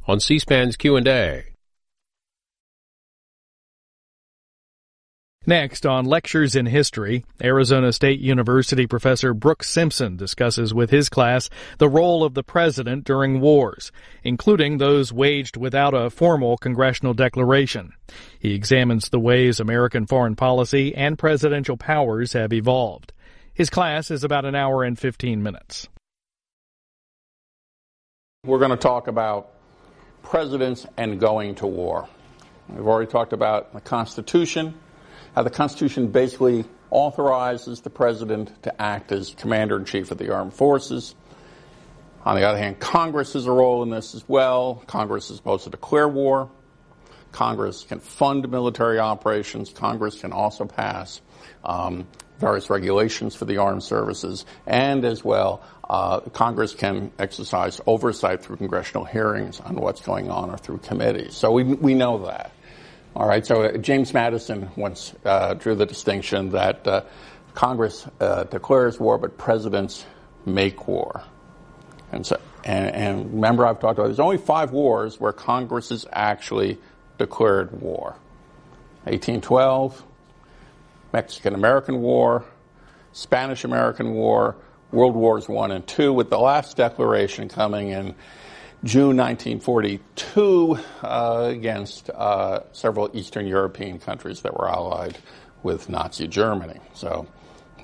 on C-SPAN's Q&A. Next, on Lectures in History, Arizona State University professor Brooks Simpson discusses with his class the role of the president during wars, including those waged without a formal congressional declaration. He examines the ways American foreign policy and presidential powers have evolved. His class is about an hour and 15 minutes. We're going to talk about presidents and going to war. We've already talked about the Constitution, how the Constitution basically authorizes the president to act as commander-in-chief of the armed forces. On the other hand, Congress has a role in this as well. Congress is supposed to declare war. Congress can fund military operations. Congress can also pass various regulations for the armed services. And as well, Congress can exercise oversight through congressional hearings on what's going on or through committees. So we know that. All right, so James Madison once drew the distinction that Congress declares war, but presidents make war. And remember, I've talked about there's only 5 wars where Congress has actually declared war. 1812, Mexican-American War, Spanish-American War, World Wars I and II, with the last declaration coming in June 1942 against several Eastern European countries that were allied with Nazi Germany. So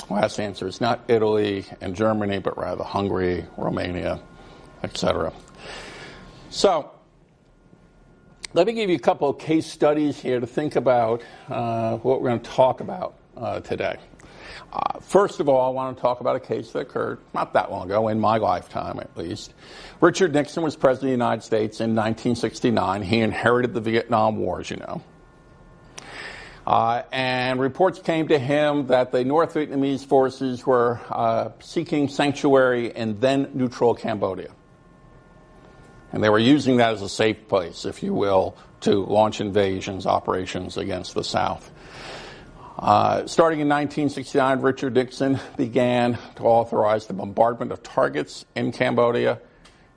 last answer is not Italy and Germany, but rather Hungary, Romania, etc. So let me give you a couple of case studies here to think about what we're going to talk about today. First of all, I want to talk about a case that occurred not that long ago, in my lifetime at least. Richard Nixon was president of the United States in 1969. He inherited the Vietnam War, as you know. And reports came to him that the North Vietnamese forces were seeking sanctuary in then neutral Cambodia. And they were using that as a safe place, if you will, to launch invasions, operations against the South. Starting in 1969, Richard Nixon began to authorize the bombardment of targets in Cambodia.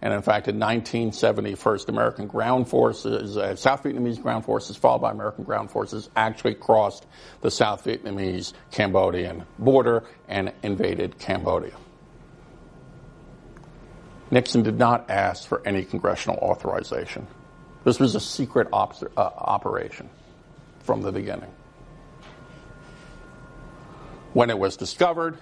And in fact, in 1970, first American ground forces, South Vietnamese ground forces, followed by American ground forces, actually crossed the South Vietnamese-Cambodian border and invaded Cambodia. Nixon did not ask for any congressional authorization. This was a secret operation from the beginning. When it was discovered,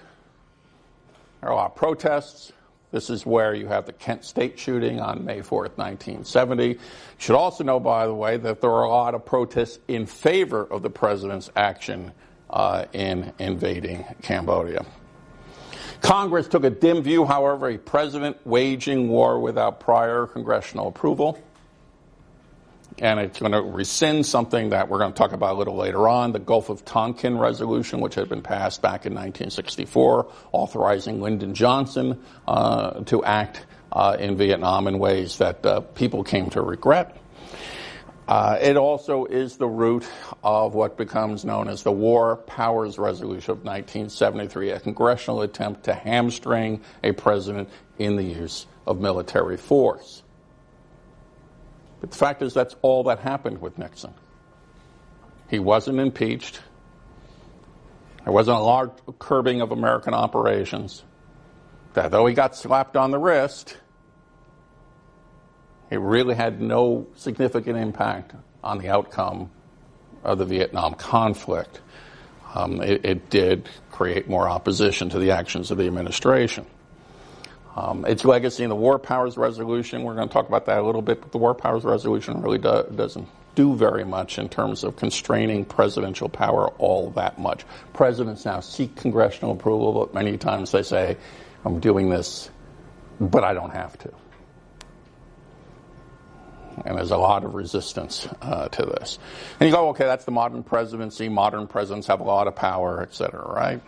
there were a lot of protests. This is where you have the Kent State shooting on May 4th, 1970. You should also know, by the way, that there were a lot of protests in favor of the president's action in invading Cambodia. Congress took a dim view, however, a president waging war without prior congressional approval. And it's going to rescind something that we're going to talk about a little later on, the Gulf of Tonkin resolution, which had been passed back in 1964, authorizing Lyndon Johnson to act in Vietnam in ways that people came to regret. It also is the root of what becomes known as the War Powers Resolution of 1973, a congressional attempt to hamstring a president in the use of military force. But the fact is, that's all that happened with Nixon. He wasn't impeached. There wasn't a large curbing of American operations. That though he got slapped on the wrist, it really had no significant impact on the outcome of the Vietnam conflict. It did create more opposition to the actions of the administration. Its legacy in the War Powers Resolution, we're going to talk about that a little bit, but the War Powers Resolution really doesn't do very much in terms of constraining presidential power all that much. Presidents now seek congressional approval, but many times they say, I'm doing this, but I don't have to. And there's a lot of resistance to this. And you go, okay, that's the modern presidency. Modern presidents have a lot of power, et cetera, right?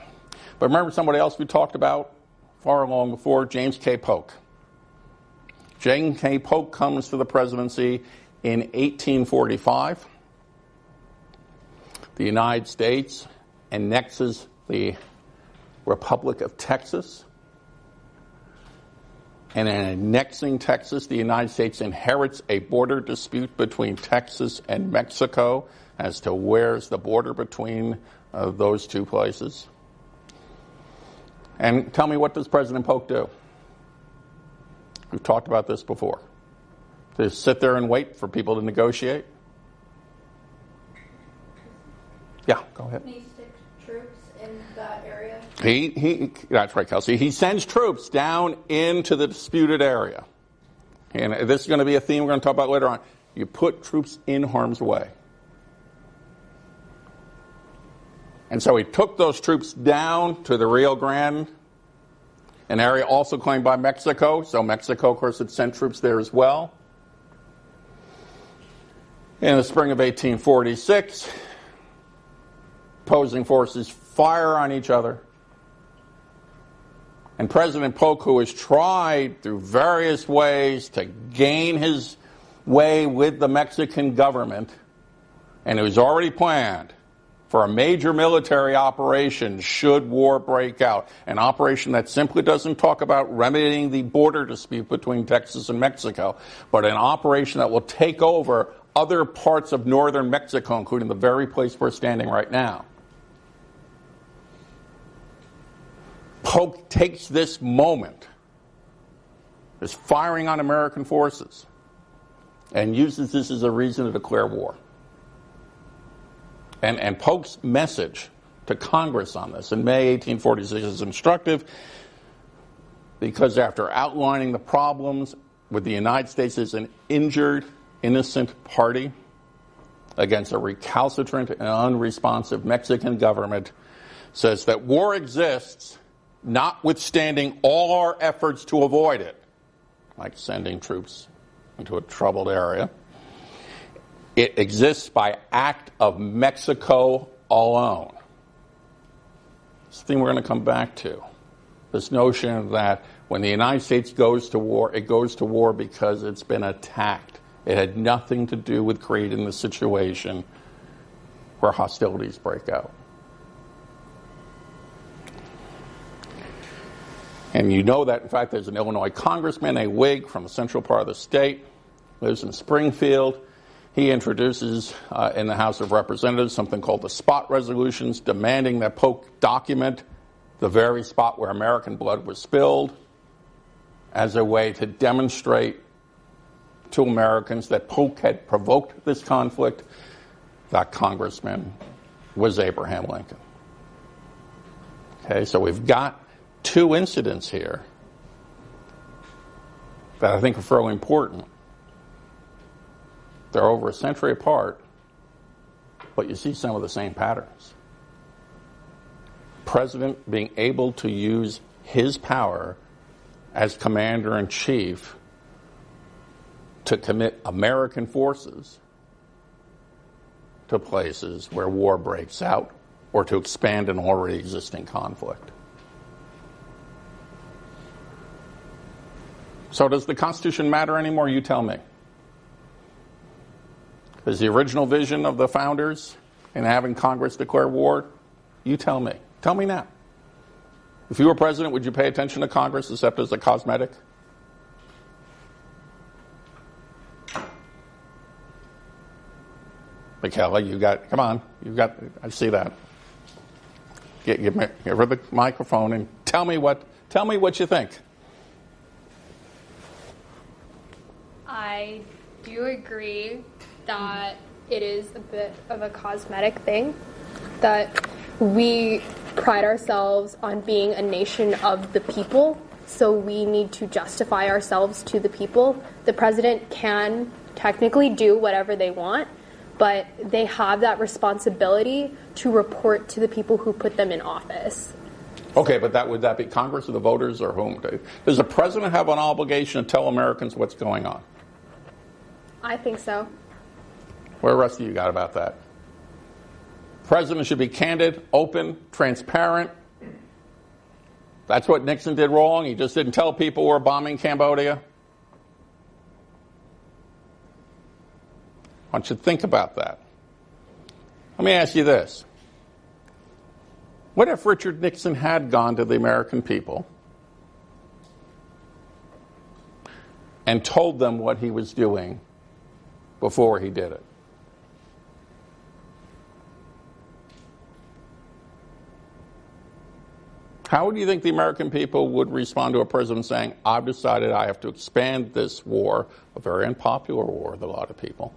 But remember somebody else we talked about far along before, James K. Polk. James K. Polk comes to the presidency in 1845. The United States annexes the Republic of Texas. And in annexing Texas, the United States inherits a border dispute between Texas and Mexico as to where's the border between those two places. And tell me, what does President Polk do? We've talked about this before. Just sit there and wait for people to negotiate? Yeah, go ahead. Can he stick troops in that area? That's right, Kelsey. He sends troops down into the disputed area. And this is going to be a theme we're going to talk about later on. You put troops in harm's way. And so he took those troops down to the Rio Grande, an area also claimed by Mexico. So Mexico, of course, had sent troops there as well. In the spring of 1846, opposing forces fire on each other. And President Polk, who has tried through various ways to gain his way with the Mexican government, and who's already planned for a major military operation should war break out, an operation that simply doesn't talk about remedying the border dispute between Texas and Mexico, but an operation that will take over other parts of northern Mexico, including the very place we're standing right now. Polk takes this moment, this firing on American forces, and uses this as a reason to declare war. And Polk's message to Congress on this in May 1846 is instructive, because after outlining the problems with the United States as an injured, innocent party against a recalcitrant and unresponsive Mexican government, says that war exists notwithstanding all our efforts to avoid it, like sending troops into a troubled area. It exists by act of Mexico alone. It's the thing we're going to come back to. This notion that when the United States goes to war, it goes to war because it's been attacked. It had nothing to do with creating the situation where hostilities break out. And you know that, in fact, there's an Illinois congressman, a Whig from the central part of the state, lives in Springfield. He introduces in the House of Representatives something called the spot resolutions, demanding that Polk document the very spot where American blood was spilled as a way to demonstrate to Americans that Polk had provoked this conflict. That congressman was Abraham Lincoln. Okay, so we've got two incidents here that I think are fairly important. They're over a century apart, but you see some of the same patterns. President being able to use his power as commander-in-chief to commit American forces to places where war breaks out or to expand an already existing conflict. So does the Constitution matter anymore? You tell me. Is the original vision of the founders in having Congress declare war? You tell me. Tell me now. If you were president, would you pay attention to Congress except as a cosmetic? Michaela, come on, I see that. Give her the microphone and tell me what you think. I do agree that it is a bit of a cosmetic thing, that we pride ourselves on being a nation of the people, so we need to justify ourselves to the people. The president can technically do whatever they want, but they have that responsibility to report to the people who put them in office. Okay, but would that be Congress or the voters or whom? Does the president have an obligation to tell Americans what's going on? I think so. What the rest of you got about that? President should be candid, open, transparent. That's what Nixon did wrong. He just didn't tell people we're bombing Cambodia. I want you to think about that. Let me ask you this. What if Richard Nixon had gone to the American people and told them what he was doing before he did it. How do you think the American people would respond to a president saying, I've decided I have to expand this war, a very unpopular war with a lot of people.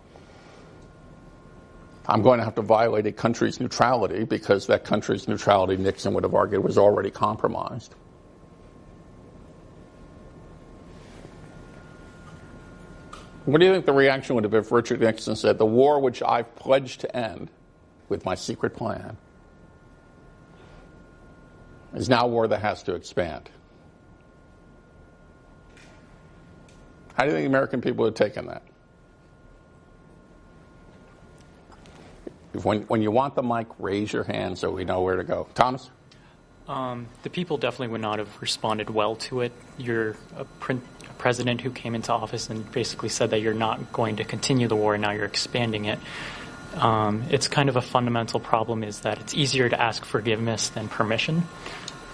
I'm going to have to violate a country's neutrality because that country's neutrality, Nixon would have argued, was already compromised. What do you think the reaction would have been if Richard Nixon said, the war which I've pledged to end with my secret plan is now a war that has to expand? How do you think the American people would have taken that? When you want the mic, raise your hand so we know where to go. Thomas? The people definitely would not have responded well to it. You're a president who came into office and basically said that you're not going to continue the war and now you're expanding it. It's kind of a fundamental problem is that it's easier to ask forgiveness than permission.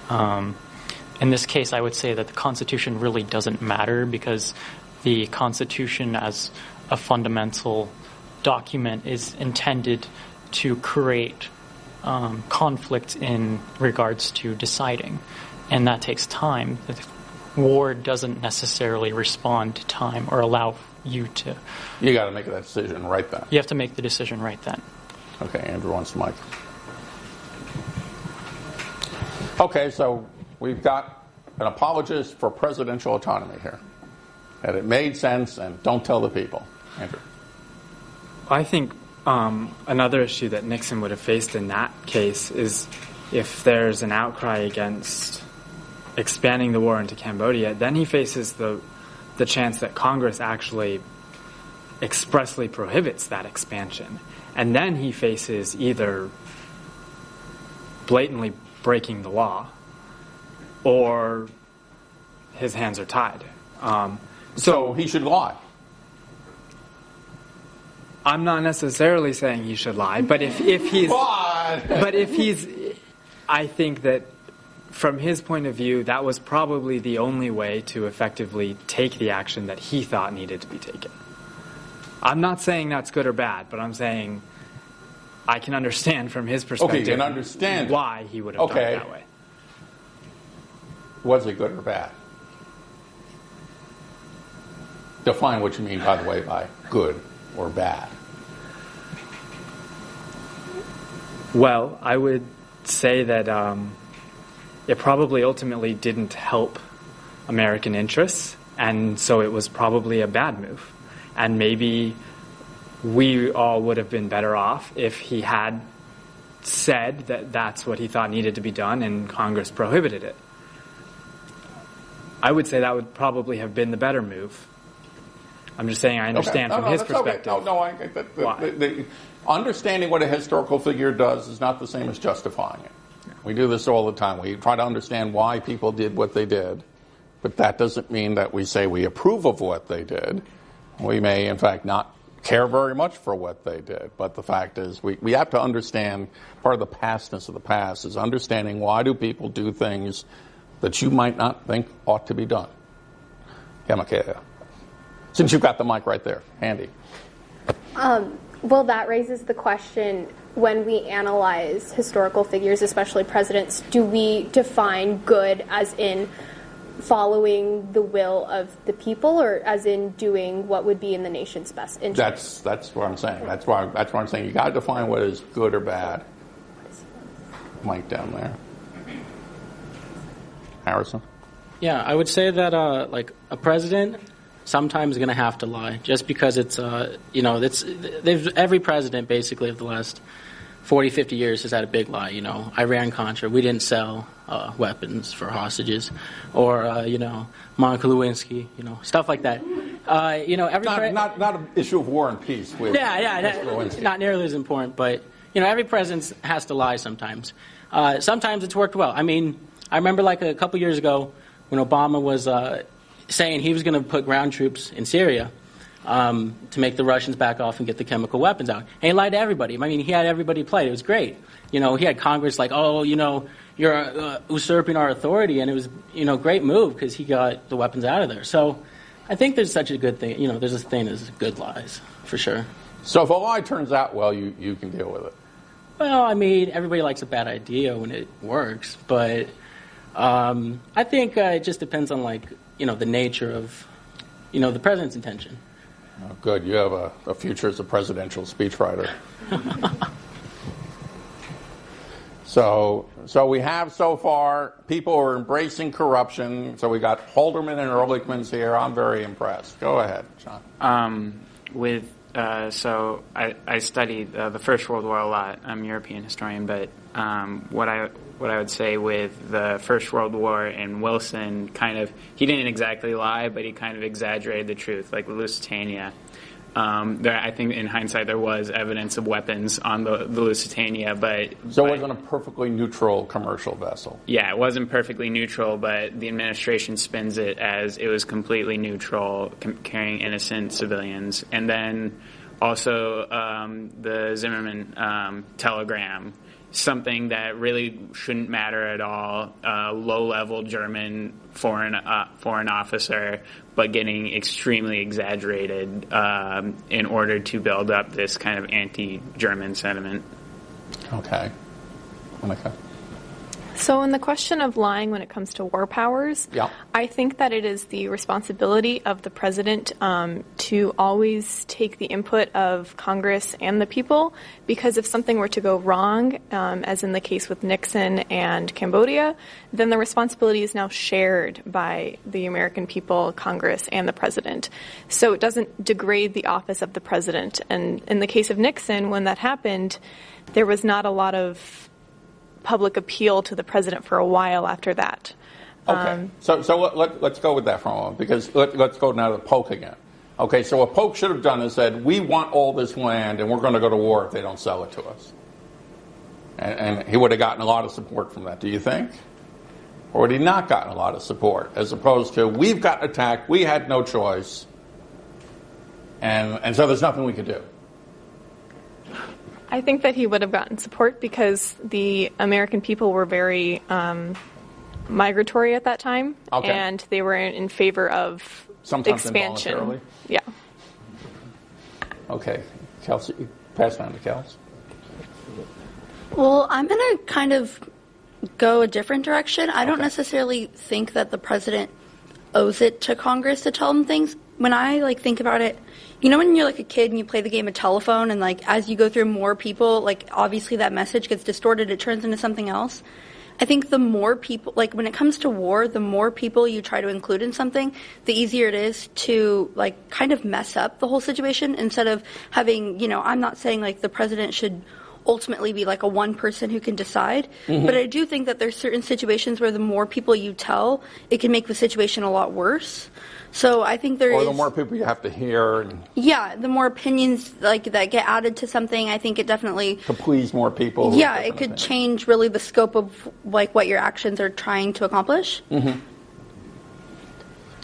In this case, I would say that the Constitution really doesn't matter because the Constitution as a fundamental document is intended to create conflict in regards to deciding, and that takes time. The war doesn't necessarily respond to time or allow you to... You got to make that decision right then. You have to make the decision right then. Okay, Andrew wants the mic. Okay, so we've got an apologist for presidential autonomy here. That it made sense and don't tell the people. Andrew. I think another issue that Nixon would have faced in that case is if there's an outcry against expanding the war into Cambodia, then he faces the chance that Congress actually expressly prohibits that expansion. And then he faces either blatantly breaking the law or his hands are tied. So he should lie. I'm not necessarily saying he should lie, but if he's, I think that from his point of view, that was probably the only way to effectively take the action that he thought needed to be taken. I'm not saying that's good or bad, but I'm saying I can understand from his perspective you can understand why he would have done it that way. Was it good or bad? Define what you mean, by the way, by good or bad. Well, I would say that it probably ultimately didn't help American interests, and so it was probably a bad move. And maybe we all would have been better off if he had said that that's what he thought needed to be done and Congress prohibited it. I would say that would probably have been the better move. I'm just saying I understand from his perspective. Okay. Understanding what a historical figure does is not the same as justifying it. Yeah. We do this all the time. We try to understand why people did what they did, but that doesn't mean that we say we approve of what they did. We may, in fact, not care very much for what they did, but the fact is we have to understand, part of the pastness of the past is understanding why do people do things that you might not think ought to be done. Yeah, since you've got the mic right there, handy. Well, that raises the question, when we analyze historical figures, especially presidents, do we define good as in following the will of the people or as in doing what would be in the nation's best interest? That's what I'm saying. That's why I'm saying you got to define what is good or bad. Mic down there. Harrison? Yeah, I would say that like a president sometimes going to have to lie, just because it's every president basically of the last 40, 50 years has had a big lie. Iran-Contra, we didn't sell weapons for hostages, or Monica Lewinsky, stuff like that. Not an issue of war and peace. With not nearly as important, but every president has to lie sometimes. Sometimes it's worked well. I mean, I remember like a couple years ago when Obama was saying he was going to put ground troops in Syria to make the Russians back off and get the chemical weapons out. And he lied to everybody. I mean, he had everybody played. It was great. He had Congress like, you're usurping our authority, and it was, great move because he got the weapons out of there. So I think there's such a good thing. There's a thing as good lies, for sure. So if a lie turns out well, you can deal with it. Well, I mean, everybody likes a bad idea when it works, but I think it just depends on, the nature of, the president's intention. Oh, good. You have a future as a presidential speechwriter. So we have so far people are embracing corruption. So we got Halderman and Ehrlichman's here. I'm very impressed. Go ahead, John. So I studied the First World War a lot. I'm a European historian, but what I would say with the First World War and Wilson, he didn't exactly lie, but he kind of exaggerated the truth, like Lusitania. I think in hindsight there was evidence of weapons on the Lusitania, but it wasn't a perfectly neutral commercial vessel. Yeah, it wasn't perfectly neutral, but the administration spins it as it was completely neutral, carrying innocent civilians. And then also the Zimmerman telegram, something that really shouldn't matter at all, low-level German foreign officer, but getting extremely exaggerated in order to build up this kind of anti-German sentiment. Okay. Monica? So in the question of lying when it comes to war powers, I think that it is the responsibility of the president to always take the input of Congress and the people, because if something were to go wrong, as in the case with Nixon and Cambodia, then the responsibility is now shared by the American people, Congress, and the president. So it doesn't degrade the office of the president. And in the case of Nixon, when that happened, there was not a lot of public appeal to the president for a while after that. Okay, so let's go with that for a moment, because let's go now to the Polk again. Okay, so what Polk should have done is said, we want all this land and we're going to go to war if they don't sell it to us. And he would have gotten a lot of support from that, do you think? Or would he not gotten a lot of support, as opposed to, we've got attacked, we had no choice, and so there's nothing we could do? I think that he would have gotten support because the American people were very migratory at that time, and they were in favor of expansion. Involuntarily? Yeah. Okay. Kelsey, pass it on to Kelsey. Well, I'm going to kind of go a different direction. I don't necessarily think that the president owes it to Congress to tell them things. When I think about it, when you're a kid and you play the game of telephone, and as you go through more people, obviously that message gets distorted, it turns into something else. I think the more people, when it comes to war, the more people you try to include in something, the easier it is to kind of mess up the whole situation, instead of having, I'm not saying the president should ultimately be a one person who can decide. Mm-hmm. But I do think that there's certain situations where the more people you tell, it can make the situation a lot worse. So I think or the more people you have to hear. The more opinions that get added to something, I think it definitely... To please more people. Yeah, it could change really the scope of what your actions are trying to accomplish. Mm-hmm.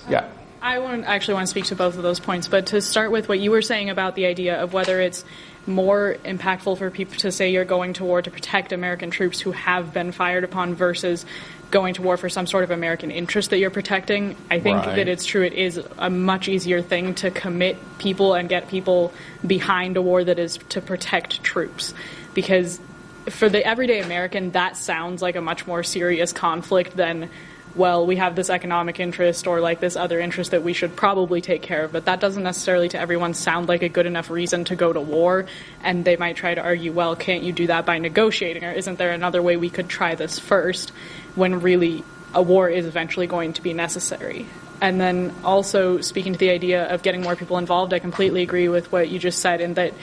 Yeah. I actually want to speak to both of those points, but to start with what you were saying about the idea of whether it's more impactful for people to say you're going to war to protect American troops who have been fired upon versus going to war for some sort of American interest that you're protecting. I think that it's true. It is a much easier thing to commit people and get people behind a war that is to protect troops, because for the everyday American, that sounds like a much more serious conflict than, well, we have this economic interest or this other interest that we should probably take care of. But that doesn't necessarily to everyone sound like a good enough reason to go to war. And they might try to argue, well, can't you do that by negotiating? Or isn't there another way we could try this first, when really a war is eventually going to be necessary? And then also speaking to the idea of getting more people involved, I completely agree with what you just said, in that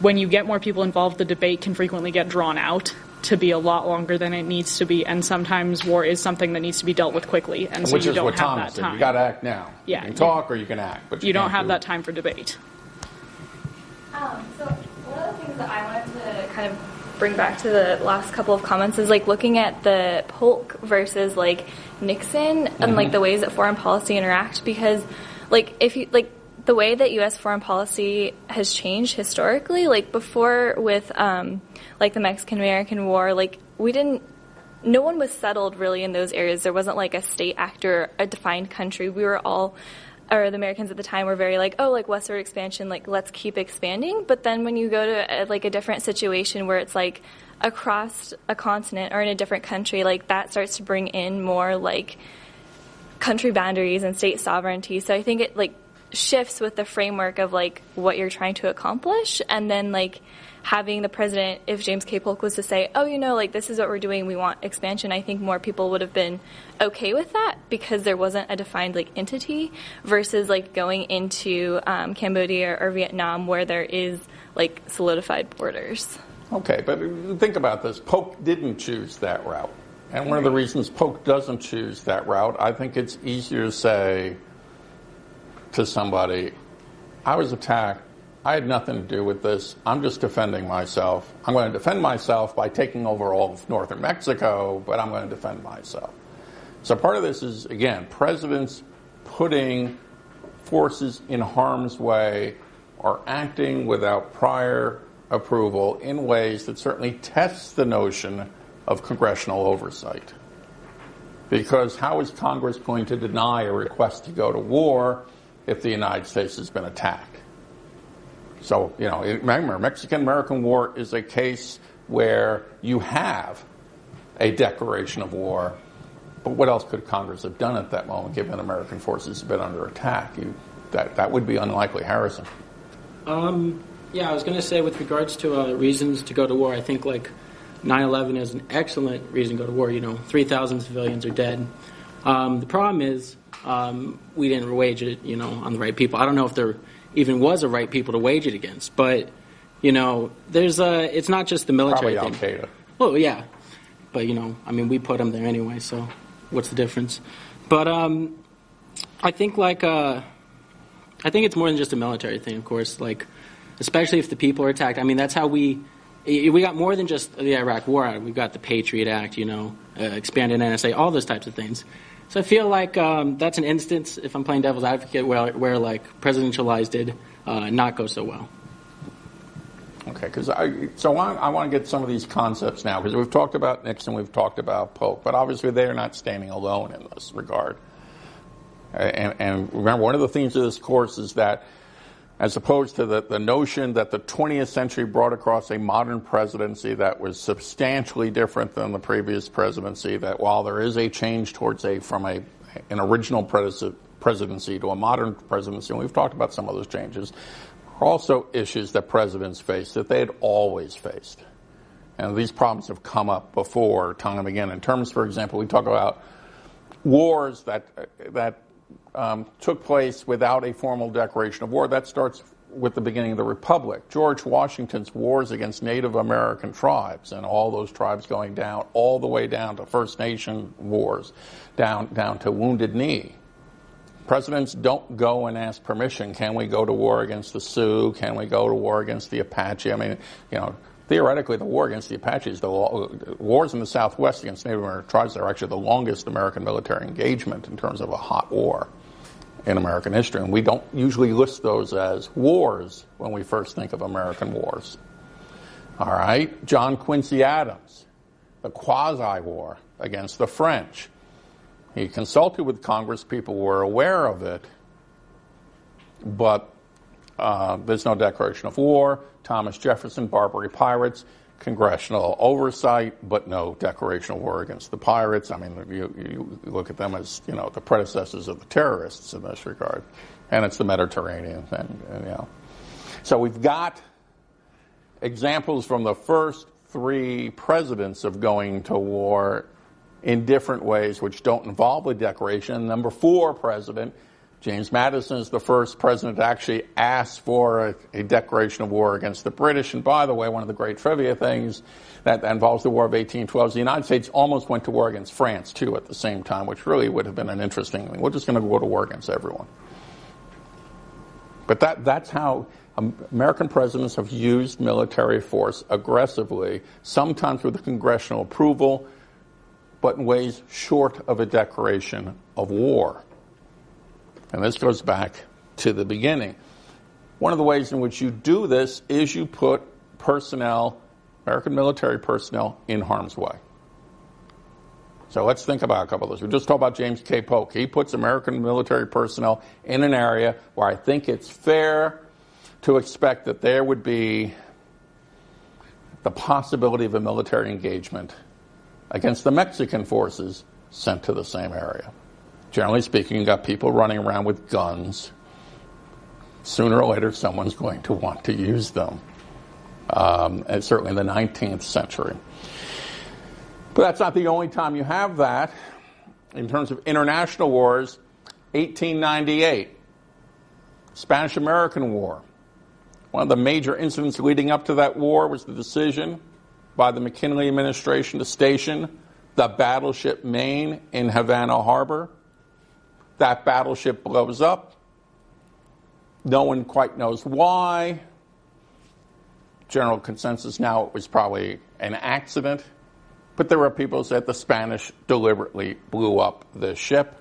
when you get more people involved, the debate can frequently get drawn out to be a lot longer than it needs to be, and sometimes war is something that needs to be dealt with quickly, and so you don't have that time. You got to act now. Yeah, you can talk or you can act, but you don't have that time for debate. So one of the things that I wanted to kind of bring back to the last couple of comments is looking at the Polk versus Nixon and the ways that foreign policy interact, because if you the way that U.S. foreign policy has changed historically, before with the Mexican-American War, no one was settled really in those areas. There wasn't a state actor, a defined country. We were all or the Americans at the time were very like, oh, like westward expansion, like let's keep expanding. But then when you go to like a different situation where it's like across a continent or in a different country, like that starts to bring in more like country boundaries and state sovereignty. So I think it like shifts with the framework of like what you're trying to accomplish, and then like having the president, if James K. Polk was to say, oh, you know, like this is what we're doing, we want expansion, I think more people would have been okay with that because there wasn't a defined like entity versus like going into Cambodia or Vietnam where there is like solidified borders. Okay, but think about this. Polk didn't choose that route. And one of the reasons Polk doesn't choose that route, I think it's easier to say to somebody, I was attacked, I had nothing to do with this, I'm just defending myself. I'm going to defend myself by taking over all of northern Mexico, but I'm going to defend myself. So part of this is, again, presidents putting forces in harm's way or acting without prior approval in ways that certainly tests the notion of congressional oversight. Because how is Congress going to deny a request to go to war if the United States has been attacked? So, you know, remember, Mexican-American War is a case where you have a declaration of war, but what else could Congress have done at that moment, given American forces have been under attack? That would be unlikely. Harrison? Yeah, I was going to say with regards to reasons to go to war, I think like 9/11 is an excellent reason to go to war. You know, 3,000 civilians are dead. The problem is we didn't wage it, you know, on the right people. I don't know if there even was a right people to wage it against, but you know, it's not just the military Probably thing. Al-Qaeda. Well, yeah, but you know, I mean, we put them there anyway, so what's the difference? But I think it's more than just a military thing, of course. Like, especially if the people are attacked. I mean, that's how we got more than just the Iraq War. We've got the Patriot Act, you know, expanded NSA, all those types of things. So I feel like that's an instance, if I'm playing devil's advocate, where like presidentialized did not go so well. Okay, because I want to get some of these concepts now, because we've talked about Nixon, we've talked about Polk, but obviously they are not standing alone in this regard. And remember, one of the themes of this course is that, as opposed to the notion that the 20th century brought across a modern presidency that was substantially different than the previous presidency, that while there is a change towards from an original presidency to a modern presidency, and we've talked about some of those changes, are also issues that presidents face that they had always faced. And these problems have come up before, time and again. In terms, for example, we talk about wars that took place without a formal declaration of war. That starts with the beginning of the Republic. George Washington's wars against Native American tribes, and all those tribes going down, all the way down to First Nation wars, down to Wounded Knee. Presidents don't go and ask permission. Can we go to war against the Sioux? Can we go to war against the Apache? I mean, you know, theoretically, the war against the Apaches, the wars in the Southwest against Native American tribes are actually the longest American military engagement in terms of a hot war in American history. And we don't usually list those as wars when we first think of American wars. All right, John Quincy Adams, the quasi-war against the French. He consulted with Congress, people were aware of it, but there's no declaration of war. Thomas Jefferson, Barbary Pirates, congressional oversight, but no declaration of war against the pirates. I mean, you look at them as, you know, the predecessors of the terrorists in this regard. And it's the Mediterranean. And you know. So we've got examples from the first three presidents of going to war in different ways which don't involve a declaration. Number 4 president, James Madison, is the first president to actually ask for a declaration of war against the British. And by the way, one of the great trivia things that involves the War of 1812 is the United States almost went to war against France, too, at the same time, which really would have been an interesting thing. We're just going to go to war against everyone. But that's how American presidents have used military force aggressively, sometimes with congressional approval, but in ways short of a declaration of war. And this goes back to the beginning. One of the ways in which you do this is you put personnel, American military personnel, in harm's way. So let's think about a couple of those. We just talked about James K. Polk. He puts American military personnel in an area where I think it's fair to expect that there would be the possibility of a military engagement against the Mexican forces sent to the same area. Generally speaking, you've got people running around with guns. Sooner or later, someone's going to want to use them, and certainly in the 19th century. But that's not the only time you have that. In terms of international wars, 1898, Spanish-American War. One of the major incidents leading up to that war was the decision by the McKinley administration to station the battleship Maine in Havana Harbor. That battleship blows up. No one quite knows why. General consensus now it was probably an accident. But there were people who said the Spanish deliberately blew up the ship.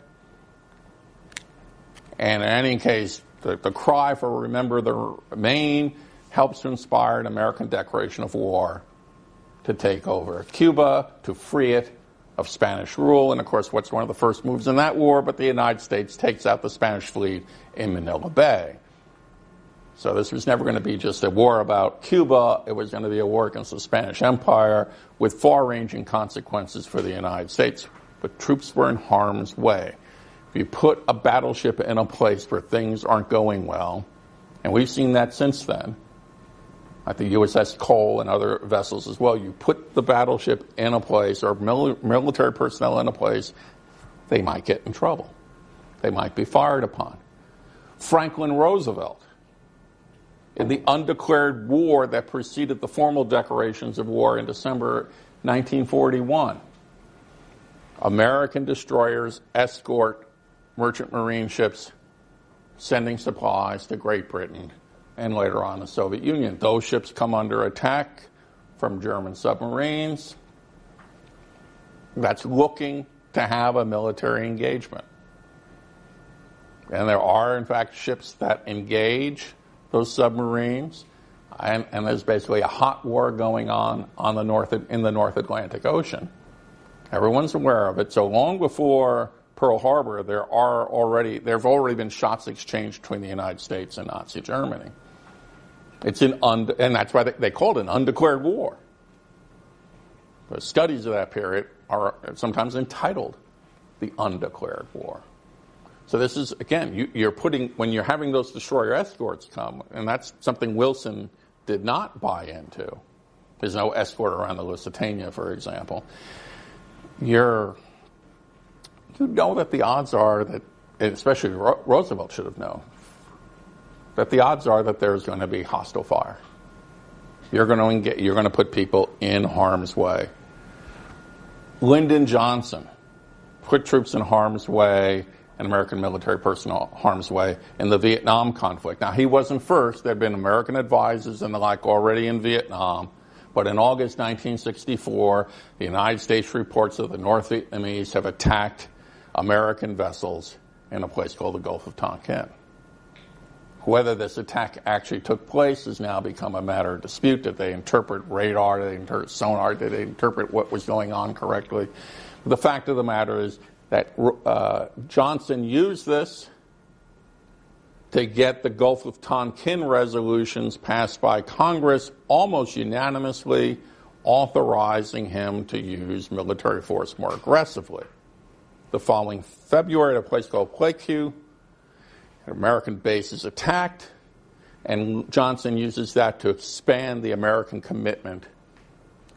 And in any case, the cry for Remember the Maine helps to inspire an American declaration of war to take over Cuba, to free it of Spanish rule. And of course, what's one of the first moves in that war? But the United States takes out the Spanish fleet in Manila Bay. So this was never going to be just a war about Cuba. It was going to be a war against the Spanish Empire with far-ranging consequences for the United States. But troops were in harm's way. If you put a battleship in a place where things aren't going well, and we've seen that since then, like the USS Cole and other vessels as well, you put the battleship in a place or military personnel in a place, they might get in trouble. They might be fired upon. Franklin Roosevelt, in the undeclared war that preceded the formal declarations of war in December 1941, American destroyers escort merchant marine ships sending supplies to Great Britain and later on the Soviet Union. Those ships come under attack from German submarines. That's looking to have a military engagement. And there are, in fact, ships that engage those submarines, and there's basically a hot war going on in the North Atlantic Ocean. Everyone's aware of it. So long before Pearl Harbor, there have already been shots exchanged between the United States and Nazi Germany. And that's why they call it an undeclared war. The studies of that period are sometimes entitled the undeclared war. So this is, again, when you're having those destroyer escorts come, and that's something Wilson did not buy into. There's no escort around the Lusitania, for example. You know that the odds are that, especially Roosevelt should have known, that the odds are that there's going to be hostile fire. You're going to put people in harm's way. Lyndon Johnson put troops in harm's way and American military personnel harm's way in the Vietnam conflict. Now, he wasn't first. There had been American advisors and the like already in Vietnam. But in August 1964, the United States reports that the North Vietnamese have attacked American vessels in a place called the Gulf of Tonkin. Whether this attack actually took place has now become a matter of dispute. Did they interpret radar? Did they interpret sonar? Did they interpret what was going on correctly? But the fact of the matter is that Johnson used this to get the Gulf of Tonkin resolutions passed by Congress almost unanimously, authorizing him to use military force more aggressively. The following February, at a place called Pleiku, an American base is attacked, and Johnson uses that to expand the American commitment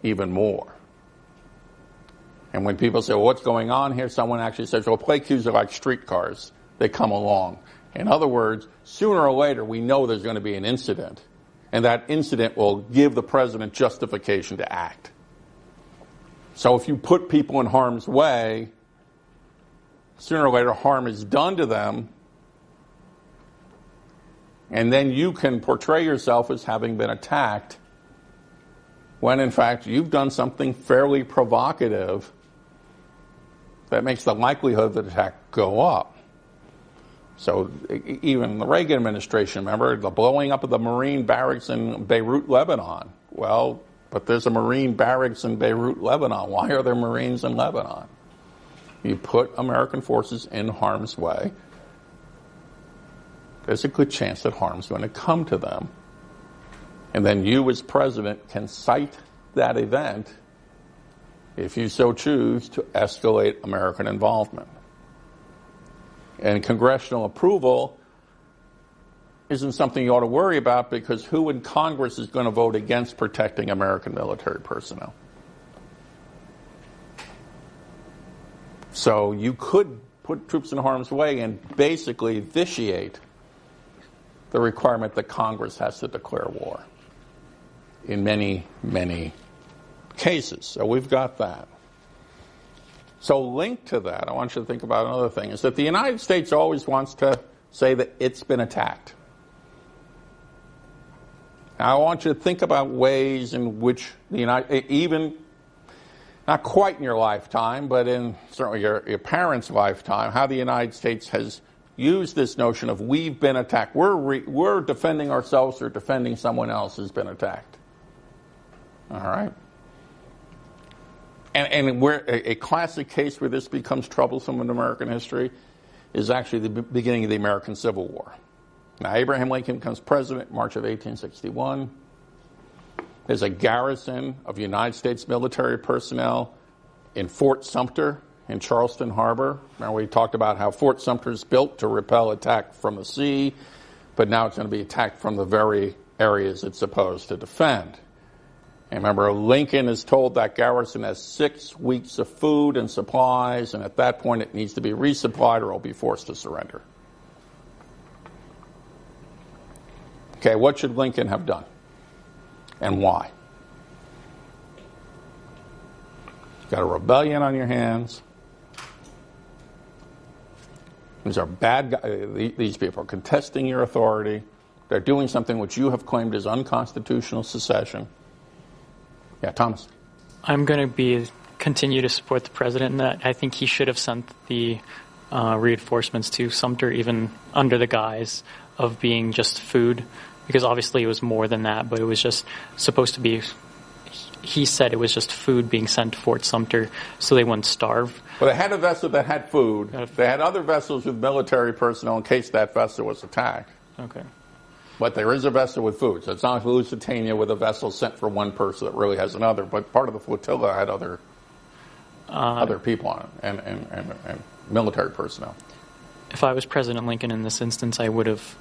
even more. And when people say, well, what's going on here? Someone actually says, well, Pleikus are like streetcars. They come along. In other words, sooner or later, we know there's going to be an incident, and that incident will give the president justification to act. So if you put people in harm's way, sooner or later harm is done to them, and then you can portray yourself as having been attacked when, in fact, you've done something fairly provocative that makes the likelihood of the attack go up. So even the Reagan administration, remember, the blowing up of the Marine barracks in Beirut, Lebanon. Well, but there's a Marine barracks in Beirut, Lebanon. Why are there Marines in Lebanon? you put American forces in harm's way, there's a good chance that harm's going to come to them. And then you as president can cite that event, if you so choose, to escalate American involvement. And congressional approval isn't something you ought to worry about, because who in Congress is going to vote against protecting American military personnel? So you could put troops in harm's way and basically vitiate the requirement that Congress has to declare war in many, many cases. So we've got that. So linked to that, I want you to think about another thing, is that the United States always wants to say that it's been attacked. Now, I want you to think about ways in which the United, even not quite in your lifetime, but in certainly your parents' lifetime, how the United States has used this notion of we've been attacked. We're defending ourselves or defending someone else who's been attacked. All right? And where a classic case where this becomes troublesome in American history is actually the beginning of the American Civil War. Now, Abraham Lincoln becomes president in March of 1861. There's a garrison of United States military personnel in Fort Sumter in Charleston Harbor. Now, we talked about how Fort Sumter is built to repel attack from the sea, but now it's going to be attacked from the very areas it's supposed to defend. And remember, Lincoln is told that garrison has 6 weeks of food and supplies, and at that point it needs to be resupplied or it'll be forced to surrender. Okay, what should Lincoln have done? And why? You've got a rebellion on your hands. These are bad guys. These people are contesting your authority. They're doing something which you have claimed is unconstitutional secession. Yeah, Thomas. I'm going to continue to support the president in that. I think he should have sent the reinforcements to Sumter even under the guise of being just food, because obviously it was more than that, but it was just supposed to be, he said it was just food being sent to Fort Sumter so they wouldn't starve. Well, they had a vessel that had food. They had other vessels with military personnel in case that vessel was attacked. Okay. But there is a vessel with food. So it's not like Lusitania with a vessel sent for one person that really has another. But part of the flotilla had other people on it and military personnel. If I was President Lincoln in this instance, I would have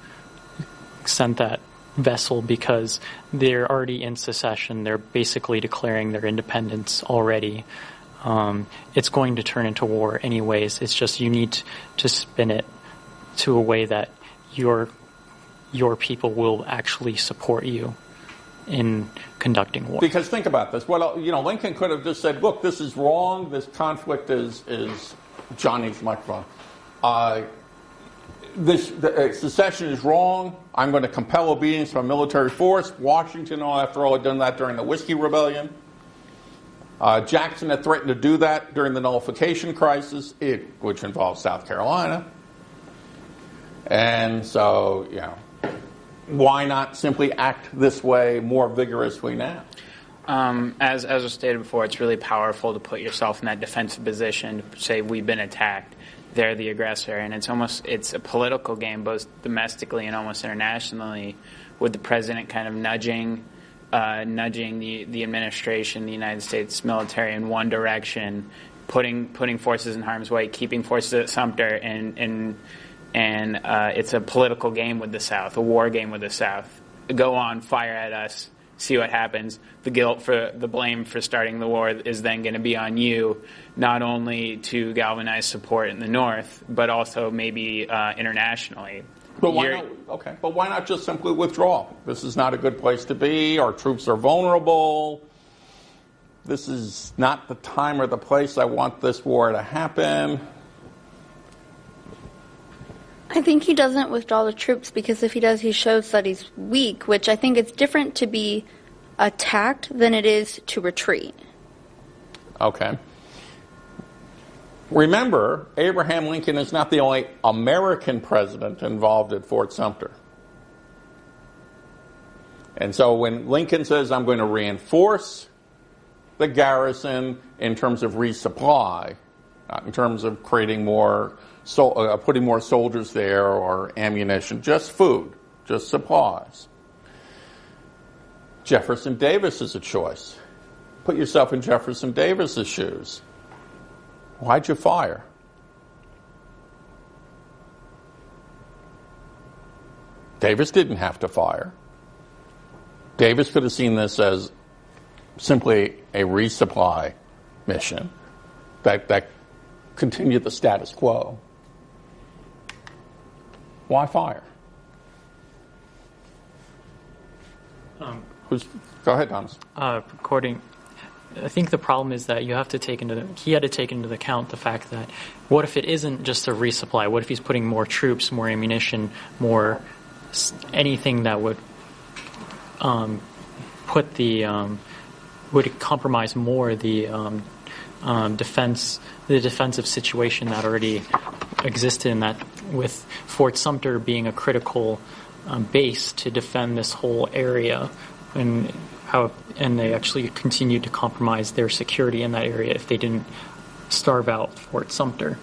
sent that vessel because they're already in secession. They're basically declaring their independence already. It's going to turn into war anyways. It's just you need to spin it to a way that your people will actually support you in conducting war. Because think about this. Well, Lincoln could have just said, look, this is wrong. This conflict is Johnny's microphone. Secession is wrong. I'm going to compel obedience from a military force. Washington, after all, had done that during the Whiskey Rebellion. Jackson had threatened to do that during the nullification crisis, which involved South Carolina. And so, why not simply act this way more vigorously now? As was stated before, it's really powerful to put yourself in that defensive position to say we've been attacked, they're the aggressor, and it's a political game both domestically and almost internationally, with the president kind of nudging the administration, the United States military in one direction, putting forces in harm's way, keeping forces at Sumter, and it's a political game with the South, a war game with the South. Go on, fire at us, see what happens. The blame for starting the war is then going to be on you, not only to galvanize support in the North, but also maybe internationally. But why not just simply withdraw? This is not a good place to be. Our troops are vulnerable. This is not the time or the place I want this war to happen. I think he doesn't withdraw the troops because if he does, he shows that he's weak, which I think it's different to be attacked than it is to retreat. Okay. Remember, Abraham Lincoln is not the only American president involved at Fort Sumter. And so when Lincoln says, I'm going to reinforce the garrison in terms of resupply, not in terms of creating putting more soldiers there or ammunition, just food, just supplies. Jefferson Davis is a choice. Put yourself in Jefferson Davis's shoes. Why'd you fire? Davis didn't have to fire. Davis could have seen this as simply a resupply mission that continued the status quo. Why fire? Go ahead, Thomas. I think the problem is that he had to take into account the fact that what if it isn't just a resupply? What if he's putting more troops, more ammunition, more anything that would would compromise more the defensive situation that already existed in that, with Fort Sumter being a critical base to defend this whole area, and they actually continued to compromise their security in that area if they didn't starve out Fort Sumter.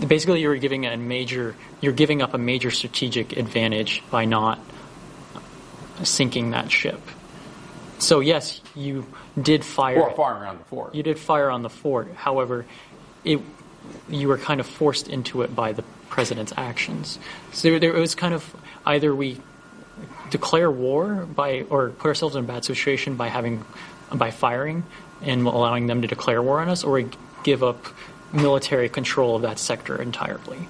Basically, you're giving up a major strategic advantage by not sinking that ship. So yes, you did fire. Or firing on the fort. You did fire on the fort. However, you were kind of forced into it by the president's actions. So it was kind of either we declare war or put ourselves in a bad situation by firing and allowing them to declare war on us, or we give up military control of that sector entirely.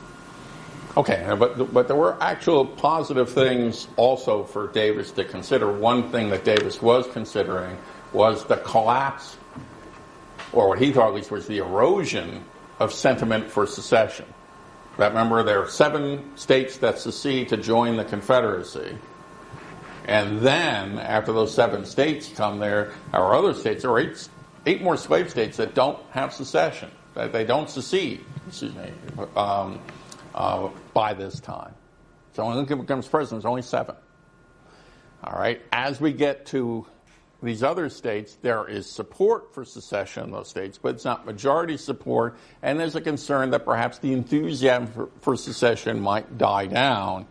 Okay, but there were actual positive things also for Davis to consider. One thing that Davis was considering was the collapse, or what he thought at least was the erosion of sentiment for secession. Remember, there are 7 states that secede to join the Confederacy. And then, after those 7 states come, there are other states, there are 8 more slave states that don't have secession, that they don't secede, by this time. So when Lincoln becomes president, there's only 7. All right. As we get to these other states, there is support for secession in those states, but it's not majority support, and there's a concern that perhaps the enthusiasm for secession might die down.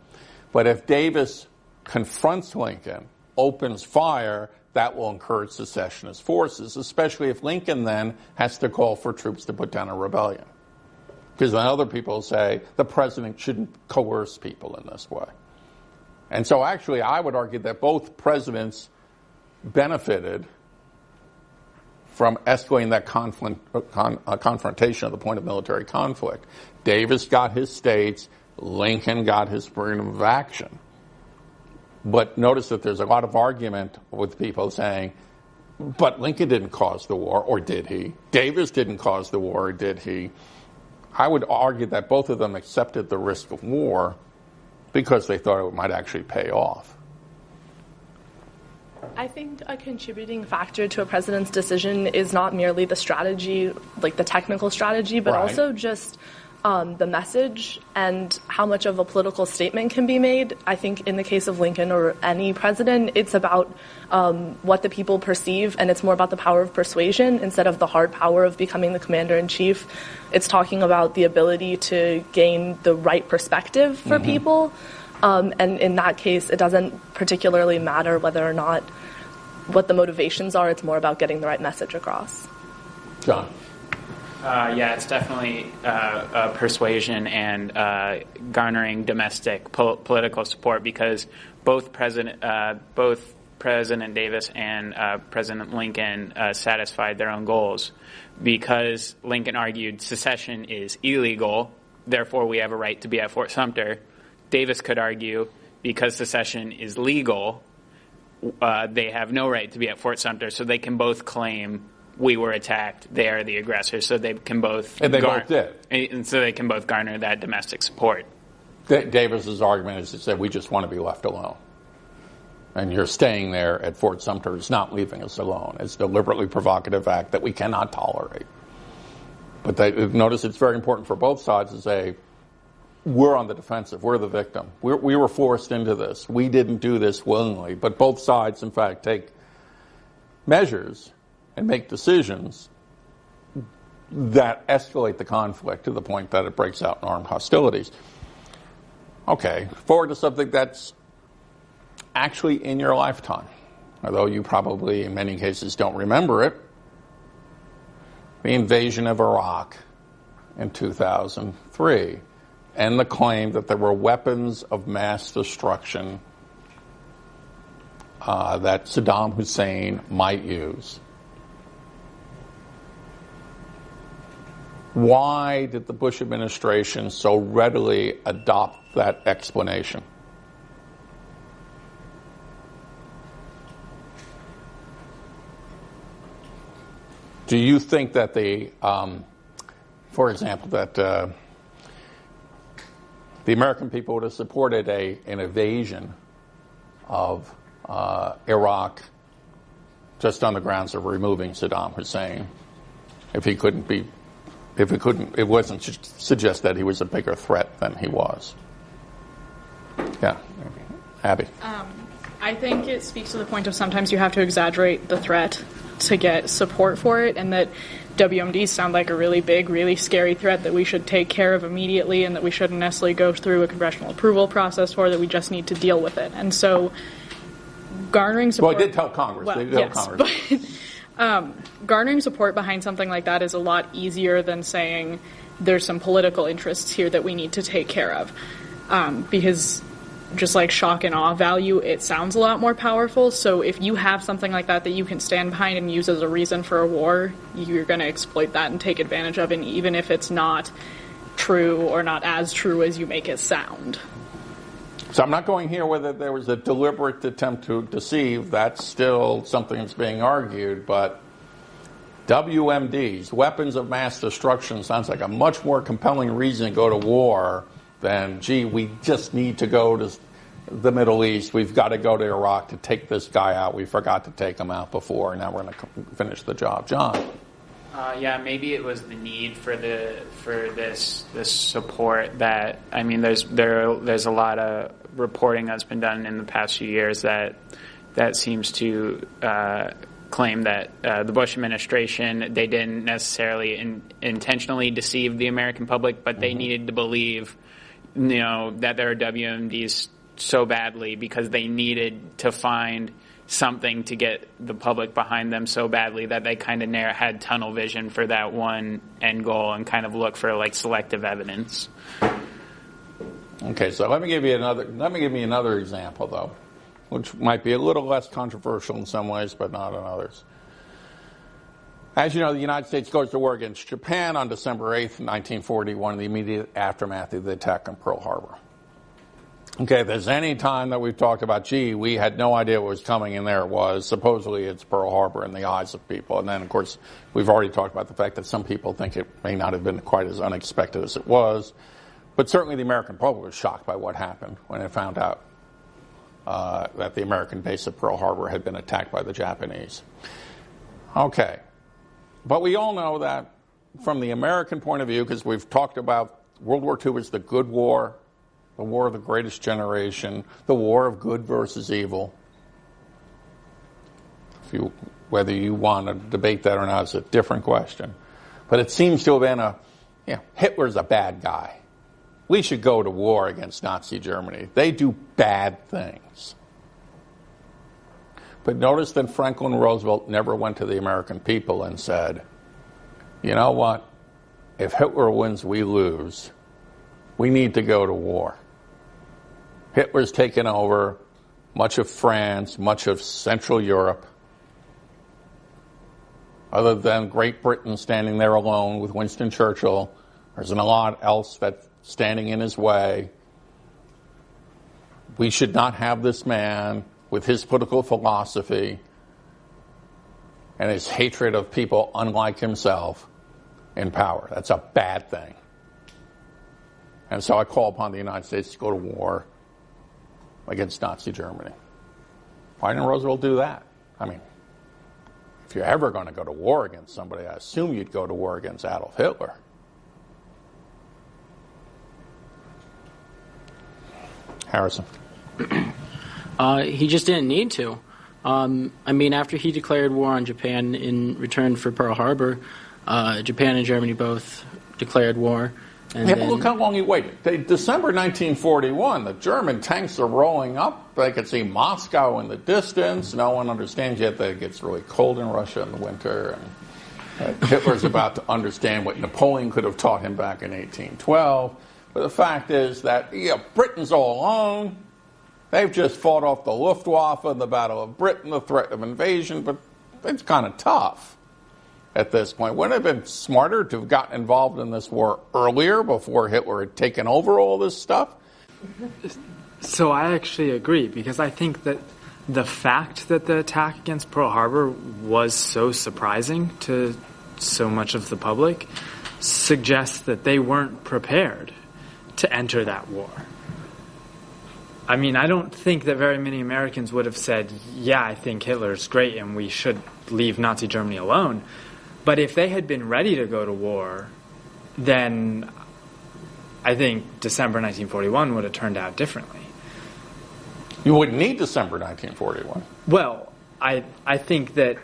But if Davis confronts Lincoln, opens fire, that will encourage secessionist forces, especially if Lincoln then has to call for troops to put down a rebellion. Because then other people say the president shouldn't coerce people in this way. And so actually I would argue that both presidents benefited from escalating that confrontation at the point of military conflict. Davis got his states, Lincoln got his freedom of action. But notice that there's a lot of argument with people saying, but Lincoln didn't cause the war, or did he? Davis didn't cause the war, or did he? I would argue that both of them accepted the risk of war because they thought it might actually pay off. I think a contributing factor to a president's decision is not merely the strategy, like the technical strategy, but also just the message and how much of a political statement can be made. I think in the case of Lincoln or any president, it's about what the people perceive, and it's more about the power of persuasion instead of the hard power of becoming the commander-in-chief. It's talking about the ability to gain the right perspective for people. And in that case, it doesn't particularly matter whether or not what the motivations are. It's more about getting the right message across. John? Yeah, it's definitely persuasion and garnering domestic political support, because both President Davis and President Lincoln satisfied their own goals. Because Lincoln argued secession is illegal, therefore we have a right to be at Fort Sumter. Davis could argue because secession is legal, they have no right to be at Fort Sumter, so they can both claim we were attacked, they are the aggressors, so they can both... And they both did. And so they can both garner that domestic support. Davis's argument is to say we just want to be left alone. And you're staying there at Fort Sumter is not leaving us alone. It's a deliberately provocative act that we cannot tolerate. But notice it's very important for both sides to say, we're on the defensive. We're the victim. We were forced into this. We didn't do this willingly. But both sides, in fact, take measures and make decisions that escalate the conflict to the point that it breaks out in armed hostilities. Okay, forward to something that's actually in your lifetime, although you probably in many cases don't remember it. The invasion of Iraq in 2003 and the claim that there were weapons of mass destruction that Saddam Hussein might use. Why did the Bush administration so readily adopt that explanation? Do you think that for example, that the American people would have supported an invasion of Iraq just on the grounds of removing Saddam Hussein it wasn't suggest that he was a bigger threat than he was? Yeah, Abby. I think it speaks to the point of sometimes you have to exaggerate the threat to get support for it, and that WMDs sound like a really big, really scary threat that we should take care of immediately and that we shouldn't necessarily go through a congressional approval process for, that we just need to deal with it. And so garnering support... Well, I did tell Congress. Well, they did yes, tell Congress. But garnering support behind something like that is a lot easier than saying there's some political interests here that we need to take care of. Because just like shock and awe value, it sounds a lot more powerful. So if you have something like that you can stand behind and use as a reason for a war, you're going to exploit that and take advantage of it, even if it's not true or not as true as you make it sound. So I'm not going here whether there was a deliberate attempt to deceive. That's still something that's being argued. But WMDs, weapons of mass destruction, sounds like a much more compelling reason to go to war than, gee, we just need to go to the Middle East. We've got to go to Iraq to take this guy out. We forgot to take him out before, and now we're going to finish the job. John? Yeah, maybe it was the need for this support that, I mean, there's a lot of reporting that's been done in the past few years that seems to claim that the Bush administration, they didn't necessarily intentionally deceive the American public, but they needed to believe, that there are WMDs so badly because they needed to find something to get the public behind them so badly that they kind of had tunnel vision for that one end goal and kind of look for like selective evidence. Okay, so let me give you another example though, which might be a little less controversial in some ways, but not in others. As you know, the United States goes to war against Japan on December 8th, 1941, in the immediate aftermath of the attack on Pearl Harbor. Okay, if there's any time that we've talked about, gee, we had no idea what was coming, and there it was. Supposedly it's Pearl Harbor in the eyes of people. And then, of course, we've already talked about the fact that some people think it may not have been quite as unexpected as it was. But certainly the American public was shocked by what happened when it found out that the American base at Pearl Harbor had been attacked by the Japanese. Okay. But we all know that from the American point of view, because we've talked about World War II as the good war, the war of the greatest generation, the war of good versus evil. Whether you want to debate that or not is a different question. But it seems to have been Hitler's a bad guy. We should go to war against Nazi Germany. They do bad things. But notice that Franklin Roosevelt never went to the American people and said, you know what, if Hitler wins, we lose. We need to go to war. Hitler's taken over much of France, much of Central Europe. Other than Great Britain standing there alone with Winston Churchill, there isn't a lot else that's standing in his way. We should not have this man with his political philosophy and his hatred of people unlike himself in power. That's a bad thing. And so I call upon the United States to go to war against Nazi Germany. Why didn't Roosevelt do that? I mean, if you're ever going to go to war against somebody, I assume you'd go to war against Adolf Hitler. Harrison. He just didn't need to. I mean, after he declared war on Japan in return for Pearl Harbor, Japan and Germany both declared war. And yeah, but look how long he waited. December 1941, the German tanks are rolling up. They could see Moscow in the distance. No one understands yet that it gets really cold in Russia in the winter. And Hitler's about to understand what Napoleon could have taught him back in 1812. But the fact is that Britain's all alone. They've just fought off the Luftwaffe in the Battle of Britain, the threat of invasion, but it's kind of tough at this point. Wouldn't it have been smarter to have gotten involved in this war earlier, before Hitler had taken over all this stuff? So I actually agree, because I think that the fact that the attack against Pearl Harbor was so surprising to so much of the public suggests that they weren't prepared to enter that war. I mean, I don't think that very many Americans would have said, yeah, I think Hitler's great and we should leave Nazi Germany alone. But if they had been ready to go to war, then I think December 1941 would have turned out differently. You wouldn't need December 1941. Well, I think that